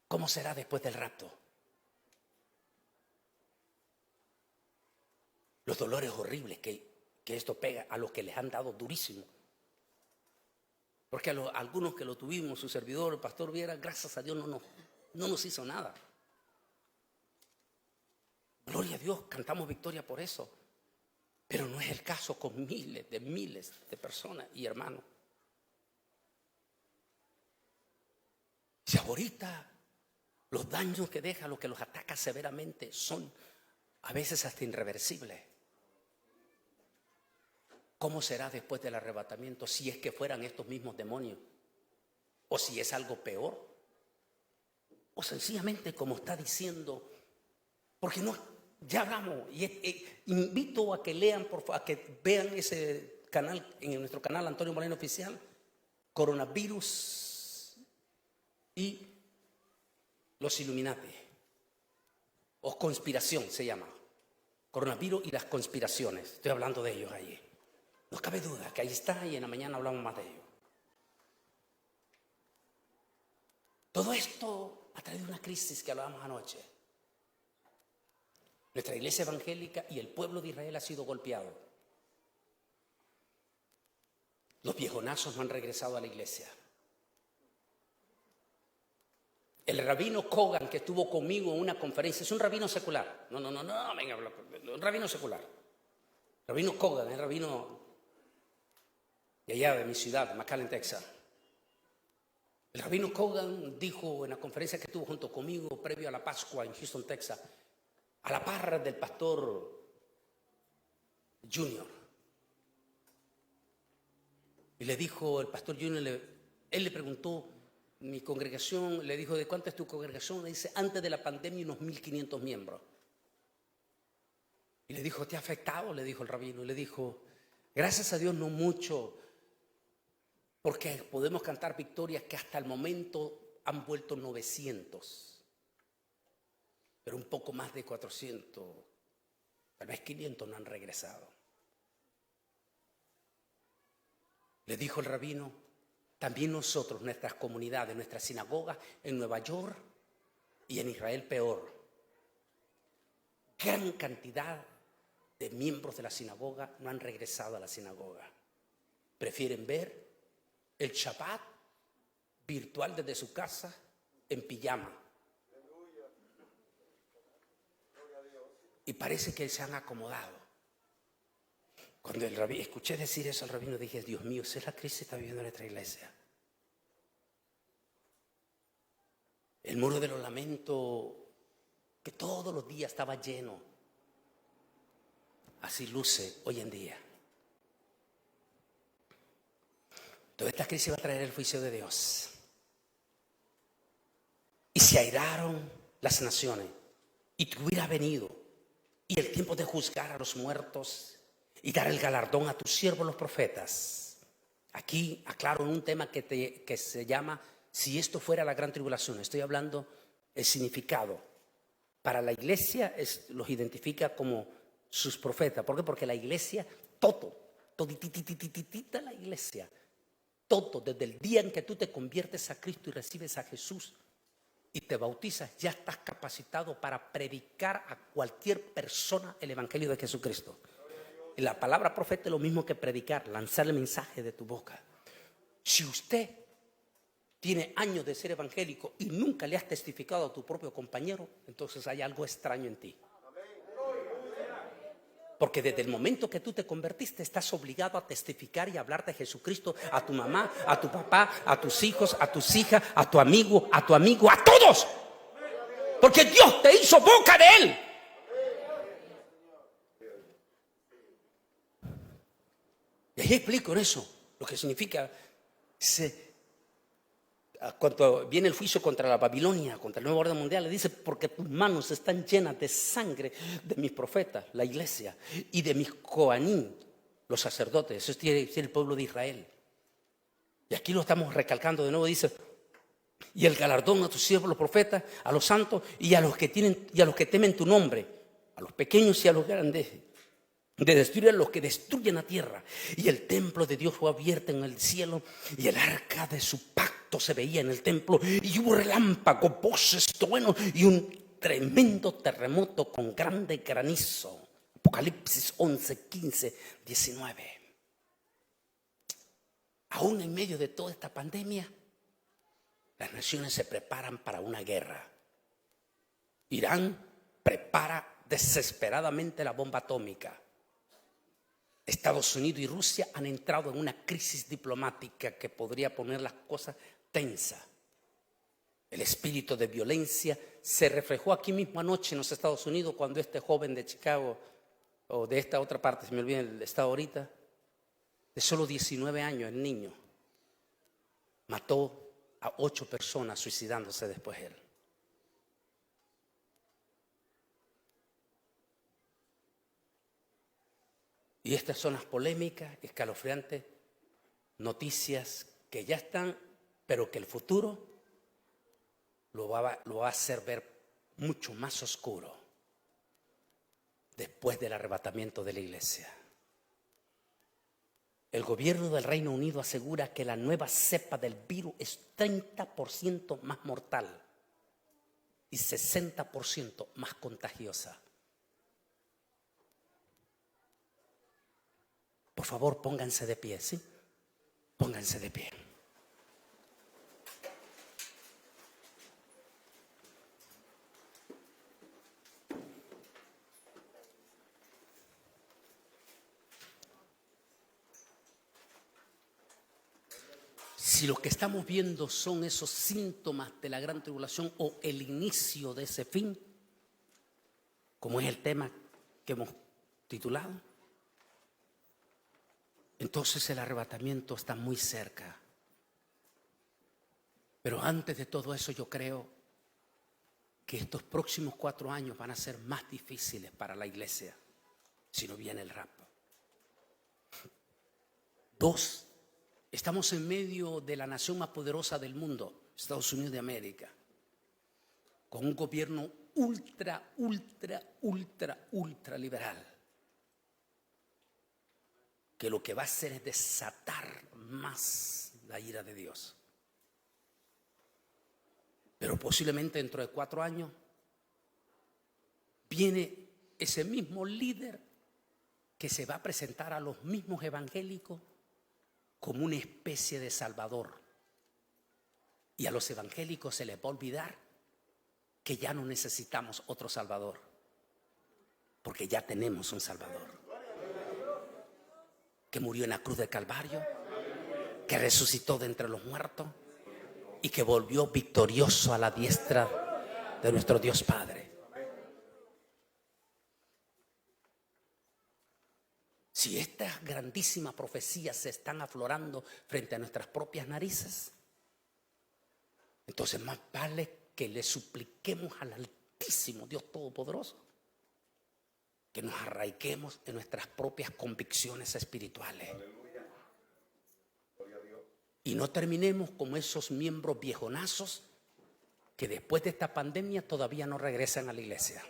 ¿Cómo será después del rapto? Los dolores horribles que esto pega a los que les han dado durísimo. Porque a algunos que lo tuvimos, su servidor, el pastor Viera, gracias a Dios no nos hizo nada. Gloria a Dios, cantamos victoria por eso. Pero no es el caso con miles de personas y hermanos. Si ahorita los daños que deja, lo que los ataca severamente, son a veces hasta irreversibles. ¿Cómo será después del arrebatamiento si es que fueran estos mismos demonios? ¿O si es algo peor? O sencillamente como está diciendo, porque no, ya hablamos, y invito a que lean, por favor, a que vean ese canal, en nuestro canal Antonio Moreno Oficial, Coronavirus y los Illuminati, o conspiración se llama, Coronavirus y las conspiraciones, estoy hablando de ellos allí. No cabe duda que ahí está y en la mañana hablamos más de ello. Todo esto ha traído una crisis que hablábamos anoche. Nuestra iglesia evangélica y el pueblo de Israel ha sido golpeado. Los viejonazos no han regresado a la iglesia. El rabino Kogan, que estuvo conmigo en una conferencia, es un rabino secular. No, venga, un rabino secular. Rabino Kogan, el rabino de allá de mi ciudad, de McAllen, Texas. El rabino Kogan dijo en la conferencia que estuvo junto conmigo previo a la Pascua en Houston, Texas, a la par del pastor Junior. Y le dijo el pastor Junior, él le preguntó, mi congregación, le dijo, ¿de cuánta es tu congregación? Le dice, antes de la pandemia unos 1,500 miembros. Y le dijo, ¿te ha afectado? Le dijo el rabino. Y le dijo, gracias a Dios no mucho, porque podemos cantar victorias que hasta el momento han vuelto 900. Pero un poco más de 400, tal vez 500 no han regresado. Le dijo el rabino, también nosotros, nuestras comunidades, nuestras sinagogas en Nueva York y en Israel peor. Gran cantidad de miembros de la sinagoga no han regresado a la sinagoga. Prefieren ver el Shabbat virtual desde su casa en pijama. Y parece que se han acomodado. Cuando escuché decir eso al rabino, dije, Dios mío, esa es la crisis que está viviendo nuestra iglesia. El muro de los lamentos, que todos los días estaba lleno, así luce hoy en día. Toda esta crisis va a traer el juicio de Dios. Y se airaron las naciones, y tú hubieras venido, y el tiempo de juzgar a los muertos y dar el galardón a tus siervos los profetas. Aquí aclaro en un tema que se llama, si esto fuera la gran tribulación. Estoy hablando el significado. Para la iglesia los identifica como sus profetas. ¿Por qué? Porque la iglesia, todititititita la iglesia, todo, desde el día en que tú te conviertes a Cristo y recibes a Jesús y te bautizas, ya estás capacitado para predicar a cualquier persona el evangelio de Jesucristo. Y la palabra profeta es lo mismo que predicar, lanzar el mensaje de tu boca. Si usted tiene años de ser evangélico y nunca le has testificado a tu propio compañero, entonces hay algo extraño en ti. Porque desde el momento que tú te convertiste, estás obligado a testificar y hablar de Jesucristo a tu mamá, a tu papá, a tus hijos, a tus hijas, a tu amigo, a todos. Porque Dios te hizo boca de Él. ahí explico en eso lo que significa cuando viene el juicio contra la Babilonia, contra el nuevo orden mundial, le dice: porque tus manos están llenas de sangre de mis profetas, la iglesia, y de mis coanín, los sacerdotes. Eso quiere decir el pueblo de Israel. Y aquí lo estamos recalcando de nuevo, dice: y el galardón a tus siervos los profetas, a los santos y a los que temen tu nombre, a los pequeños y a los grandes, de destruir a los que destruyen la tierra. Y el templo de Dios fue abierto en el cielo, y el arca de su pacto se veía en el templo, y hubo relámpagos, voces, truenos y un tremendo terremoto con grande granizo. Apocalipsis 11, 15, 19. Aún en medio de toda esta pandemia, las naciones se preparan para una guerra. Irán prepara desesperadamente la bomba atómica. Estados Unidos y Rusia han entrado en una crisis diplomática que podría poner las cosas tensas. El espíritu de violencia se reflejó aquí mismo anoche en los Estados Unidos, cuando este joven de Chicago, o de esta otra parte, se me olvida el estado ahorita, de solo 19 años, el niño, mató a 8 personas suicidándose después él. Y estas son las polémicas, escalofriantes noticias que ya están, pero que el futuro lo va a hacer ver mucho más oscuro después del arrebatamiento de la iglesia. El gobierno del Reino Unido asegura que la nueva cepa del virus es 30% más mortal y 60% más contagiosa. Por favor, pónganse de pie, ¿sí? Pónganse de pie. Si lo que estamos viendo son esos síntomas de la gran tribulación o el inicio de ese fin, como es el tema que hemos titulado, entonces el arrebatamiento está muy cerca. Pero antes de todo eso, yo creo que estos próximos 4 años van a ser más difíciles para la iglesia si no viene el rapto. 2, estamos en medio de la nación más poderosa del mundo, Estados Unidos de América, con un gobierno ultra liberal, que lo que va a hacer es desatar más la ira de Dios. Pero posiblemente dentro de 4 años viene ese mismo líder que se va a presentar a los mismos evangélicos como una especie de salvador. Y a los evangélicos se les va a olvidar que ya no necesitamos otro salvador, porque ya tenemos un salvador que murió en la cruz del Calvario, que resucitó de entre los muertos y que volvió victorioso a la diestra de nuestro Dios Padre. Si estas grandísimas profecías se están aflorando frente a nuestras propias narices, entonces más vale que le supliquemos al Altísimo Dios Todopoderoso que nos arraiguemos en nuestras propias convicciones espirituales. Y no terminemos como esos miembros viejonazos que después de esta pandemia todavía no regresan a la iglesia.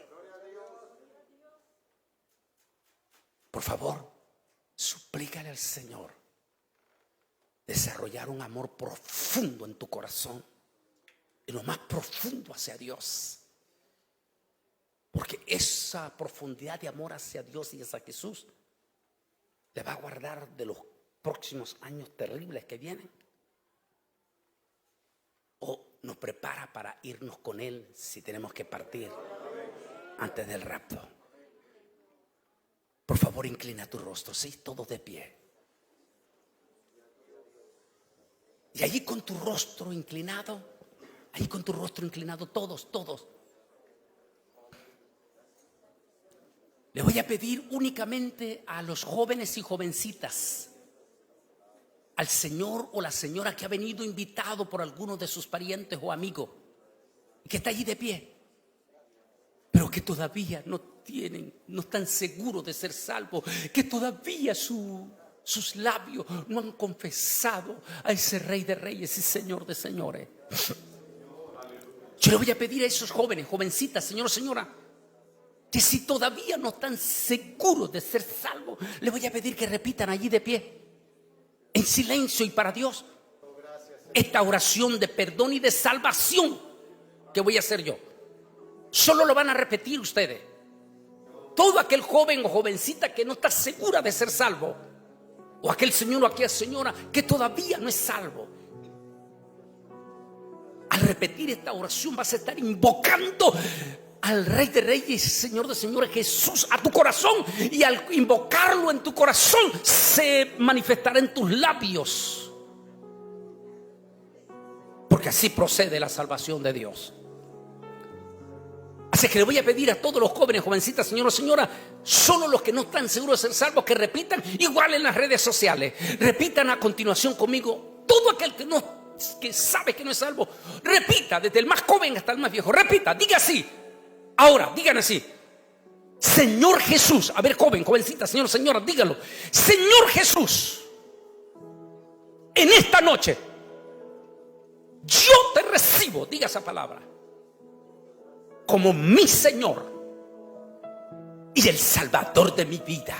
Por favor, suplícale al Señor desarrollar un amor profundo en tu corazón, en lo más profundo hacia Dios. Porque esa profundidad de amor hacia Dios y hacia Jesús le va a guardar de los próximos años terribles que vienen. O nos prepara para irnos con Él si tenemos que partir antes del rapto. Por favor, inclina tu rostro, sí, todos de pie. Y allí con tu rostro inclinado, todos. Le voy a pedir únicamente a los jóvenes y jovencitas al señor o la señora que ha venido invitado por alguno de sus parientes o amigos, que está allí de pie, pero que todavía no están seguros de ser salvos, que todavía sus labios no han confesado a ese Rey de Reyes y Señor de Señores. Yo le voy a pedir a esos jóvenes, jovencitas, señor o señora, que si todavía no están seguros de ser salvos, le voy a pedir que repitan allí de pie, en silencio y para Dios, esta oración de perdón y de salvación que voy a hacer yo. Solo lo van a repetir ustedes. Todo aquel joven o jovencita que no está segura de ser salvo, o aquel señor o aquella señora que todavía no es salvo, al repetir esta oración vas a estar invocando al Rey de Reyes y Señor de Señores, Jesús, a tu corazón. Y al invocarlo en tu corazón se manifestará en tus labios, porque así procede la salvación de Dios. Así que le voy a pedir a todos los jóvenes, jovencitas, señor o señora, solo los que no están seguros de ser salvos, que repitan igual en las redes sociales. Repitan a continuación conmigo. Todo aquel que sabe que no es salvo, repita, desde el más joven hasta el más viejo. Repita, diga así. Ahora, digan así: Señor Jesús. A ver, joven, jovencita, señor, señora, dígalo. Señor Jesús, en esta noche yo te recibo, diga esa palabra, como mi Señor y el Salvador de mi vida.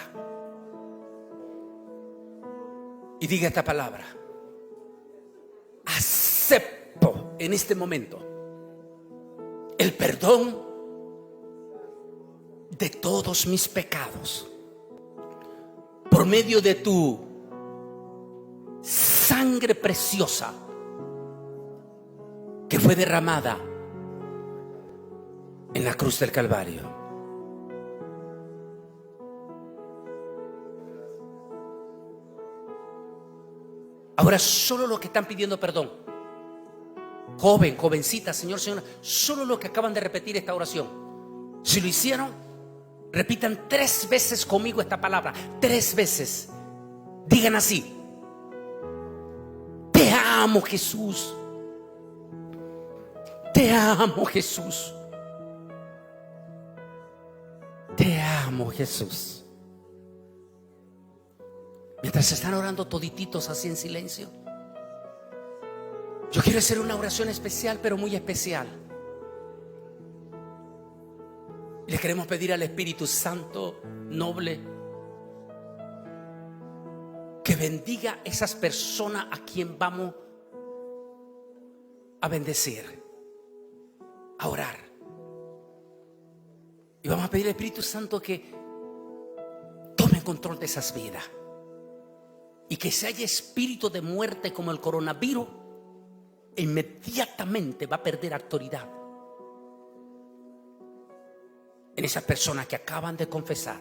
Y diga esta palabra: acepto en este momento el perdón de todos mis pecados por medio de tu sangre preciosa que fue derramada en la cruz del Calvario. Ahora solo los que están pidiendo perdón, joven, jovencita, señor, señora, solo los que acaban de repetir esta oración, si lo hicieron, repitan 3 veces conmigo esta palabra, 3 veces. Digan así: te amo, Jesús. Te amo, Jesús. Te amo, Jesús. Mientras están orando todititos así en silencio, yo quiero hacer una oración especial, pero muy especial. Le queremos pedir al Espíritu Santo noble que bendiga a esas personas a quien vamos a bendecir, a orar. Y vamos a pedir al Espíritu Santo que tome control de esas vidas, y que si hay espíritu de muerte como el coronavirus, inmediatamente va a perder autoridad en esas personas que acaban de confesar.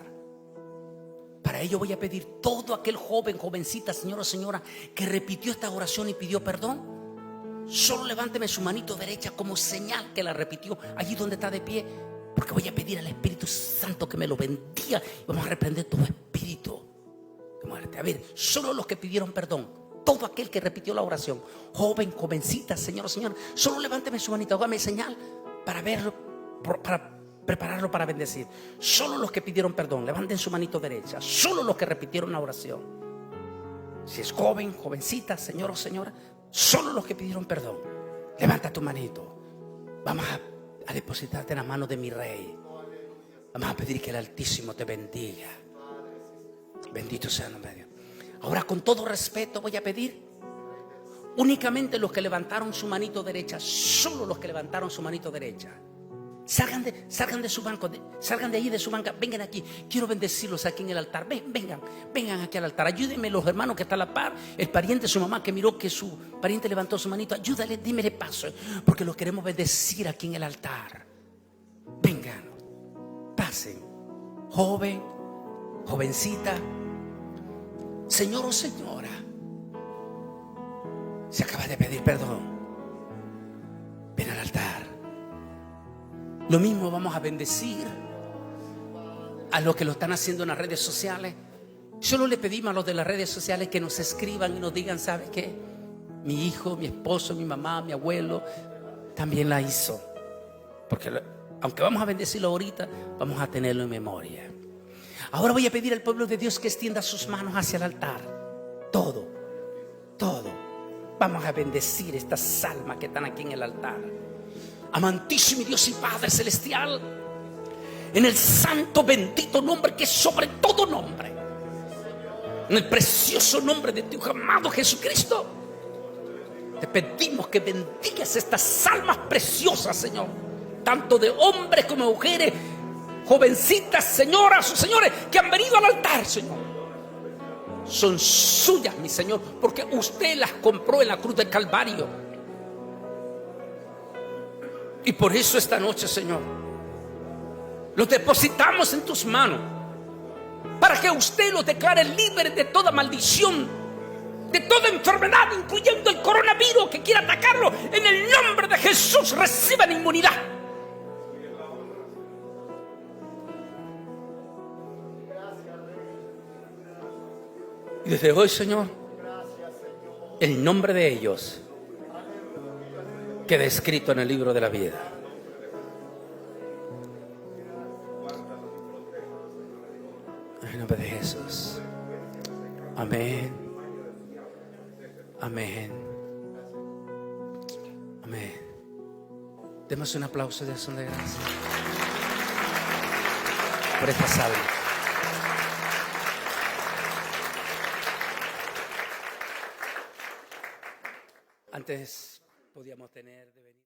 Para ello voy a pedir todo aquel joven, jovencita, señor o señora que repitió esta oración y pidió perdón, solo levánteme su manito derecha como señal que la repitió allí donde está de pie, porque voy a pedir al Espíritu Santo que me lo bendiga y vamos a reprender todo espíritu de muerte. A ver, solo los que pidieron perdón, todo aquel que repitió la oración, joven, jovencita, señor o señora, solo levánteme su manito, hágame señal para verlo, para prepararlo para bendecir. Solo los que pidieron perdón, levanten su manito derecha. Solo los que repitieron la oración. Si es joven, jovencita, señor o señora, solo los que pidieron perdón, levanta tu manito. Vamos a depositarte en la mano de mi Rey. Vamos a pedir que el Altísimo te bendiga. Bendito sea el nombre de Dios. Ahora, con todo respeto, voy a pedir únicamente los que levantaron su manito derecha, solo los que levantaron su manito derecha, salgan de su banco, salgan de ahí de su banca, vengan aquí. Quiero bendecirlos aquí en el altar. Vengan aquí al altar. Ayúdenme los hermanos que están a la par, el pariente de su mamá que miró que su pariente levantó su manito. Ayúdale, dímele paso, porque los queremos bendecir aquí en el altar. Vengan, pasen. Joven, jovencita, señor o señora, se acaba de pedir perdón, ven al altar. Lo mismo vamos a bendecir a los que lo están haciendo en las redes sociales. Solo le pedimos a los de las redes sociales que nos escriban y nos digan, ¿sabe qué? Mi hijo, mi esposo, mi mamá, mi abuelo también la hizo. Porque aunque vamos a bendecirlo ahorita, vamos a tenerlo en memoria. Ahora voy a pedir al pueblo de Dios que extienda sus manos hacia el altar. Todo. Vamos a bendecir estas almas que están aquí en el altar. Amantísimo Dios y Padre Celestial, en el santo bendito nombre que es sobre todo nombre, en el precioso nombre de tu amado Jesucristo, te pedimos que bendigas estas almas preciosas, Señor, tanto de hombres como de mujeres, jovencitas, señoras o señores que han venido al altar, Señor. Son suyas, mi Señor, porque usted las compró en la cruz del Calvario. Y por eso esta noche, Señor, los depositamos en tus manos, para que usted los declare libres de toda maldición, de toda enfermedad, incluyendo el coronavirus que quiera atacarlo. En el nombre de Jesús reciban inmunidad. Y desde hoy, Señor, el nombre de ellos queda escrito en el libro de la vida. En el nombre de Jesús. Amén. Amén. Amén. Demos un aplauso de acción de gracias por esta salva. Antes podíamos tener de venir.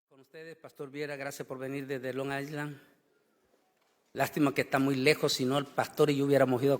Con ustedes, Pastor Viera, gracias por venir desde Long Island. Lástima que está muy lejos, si no el pastor y yo hubiéramos ido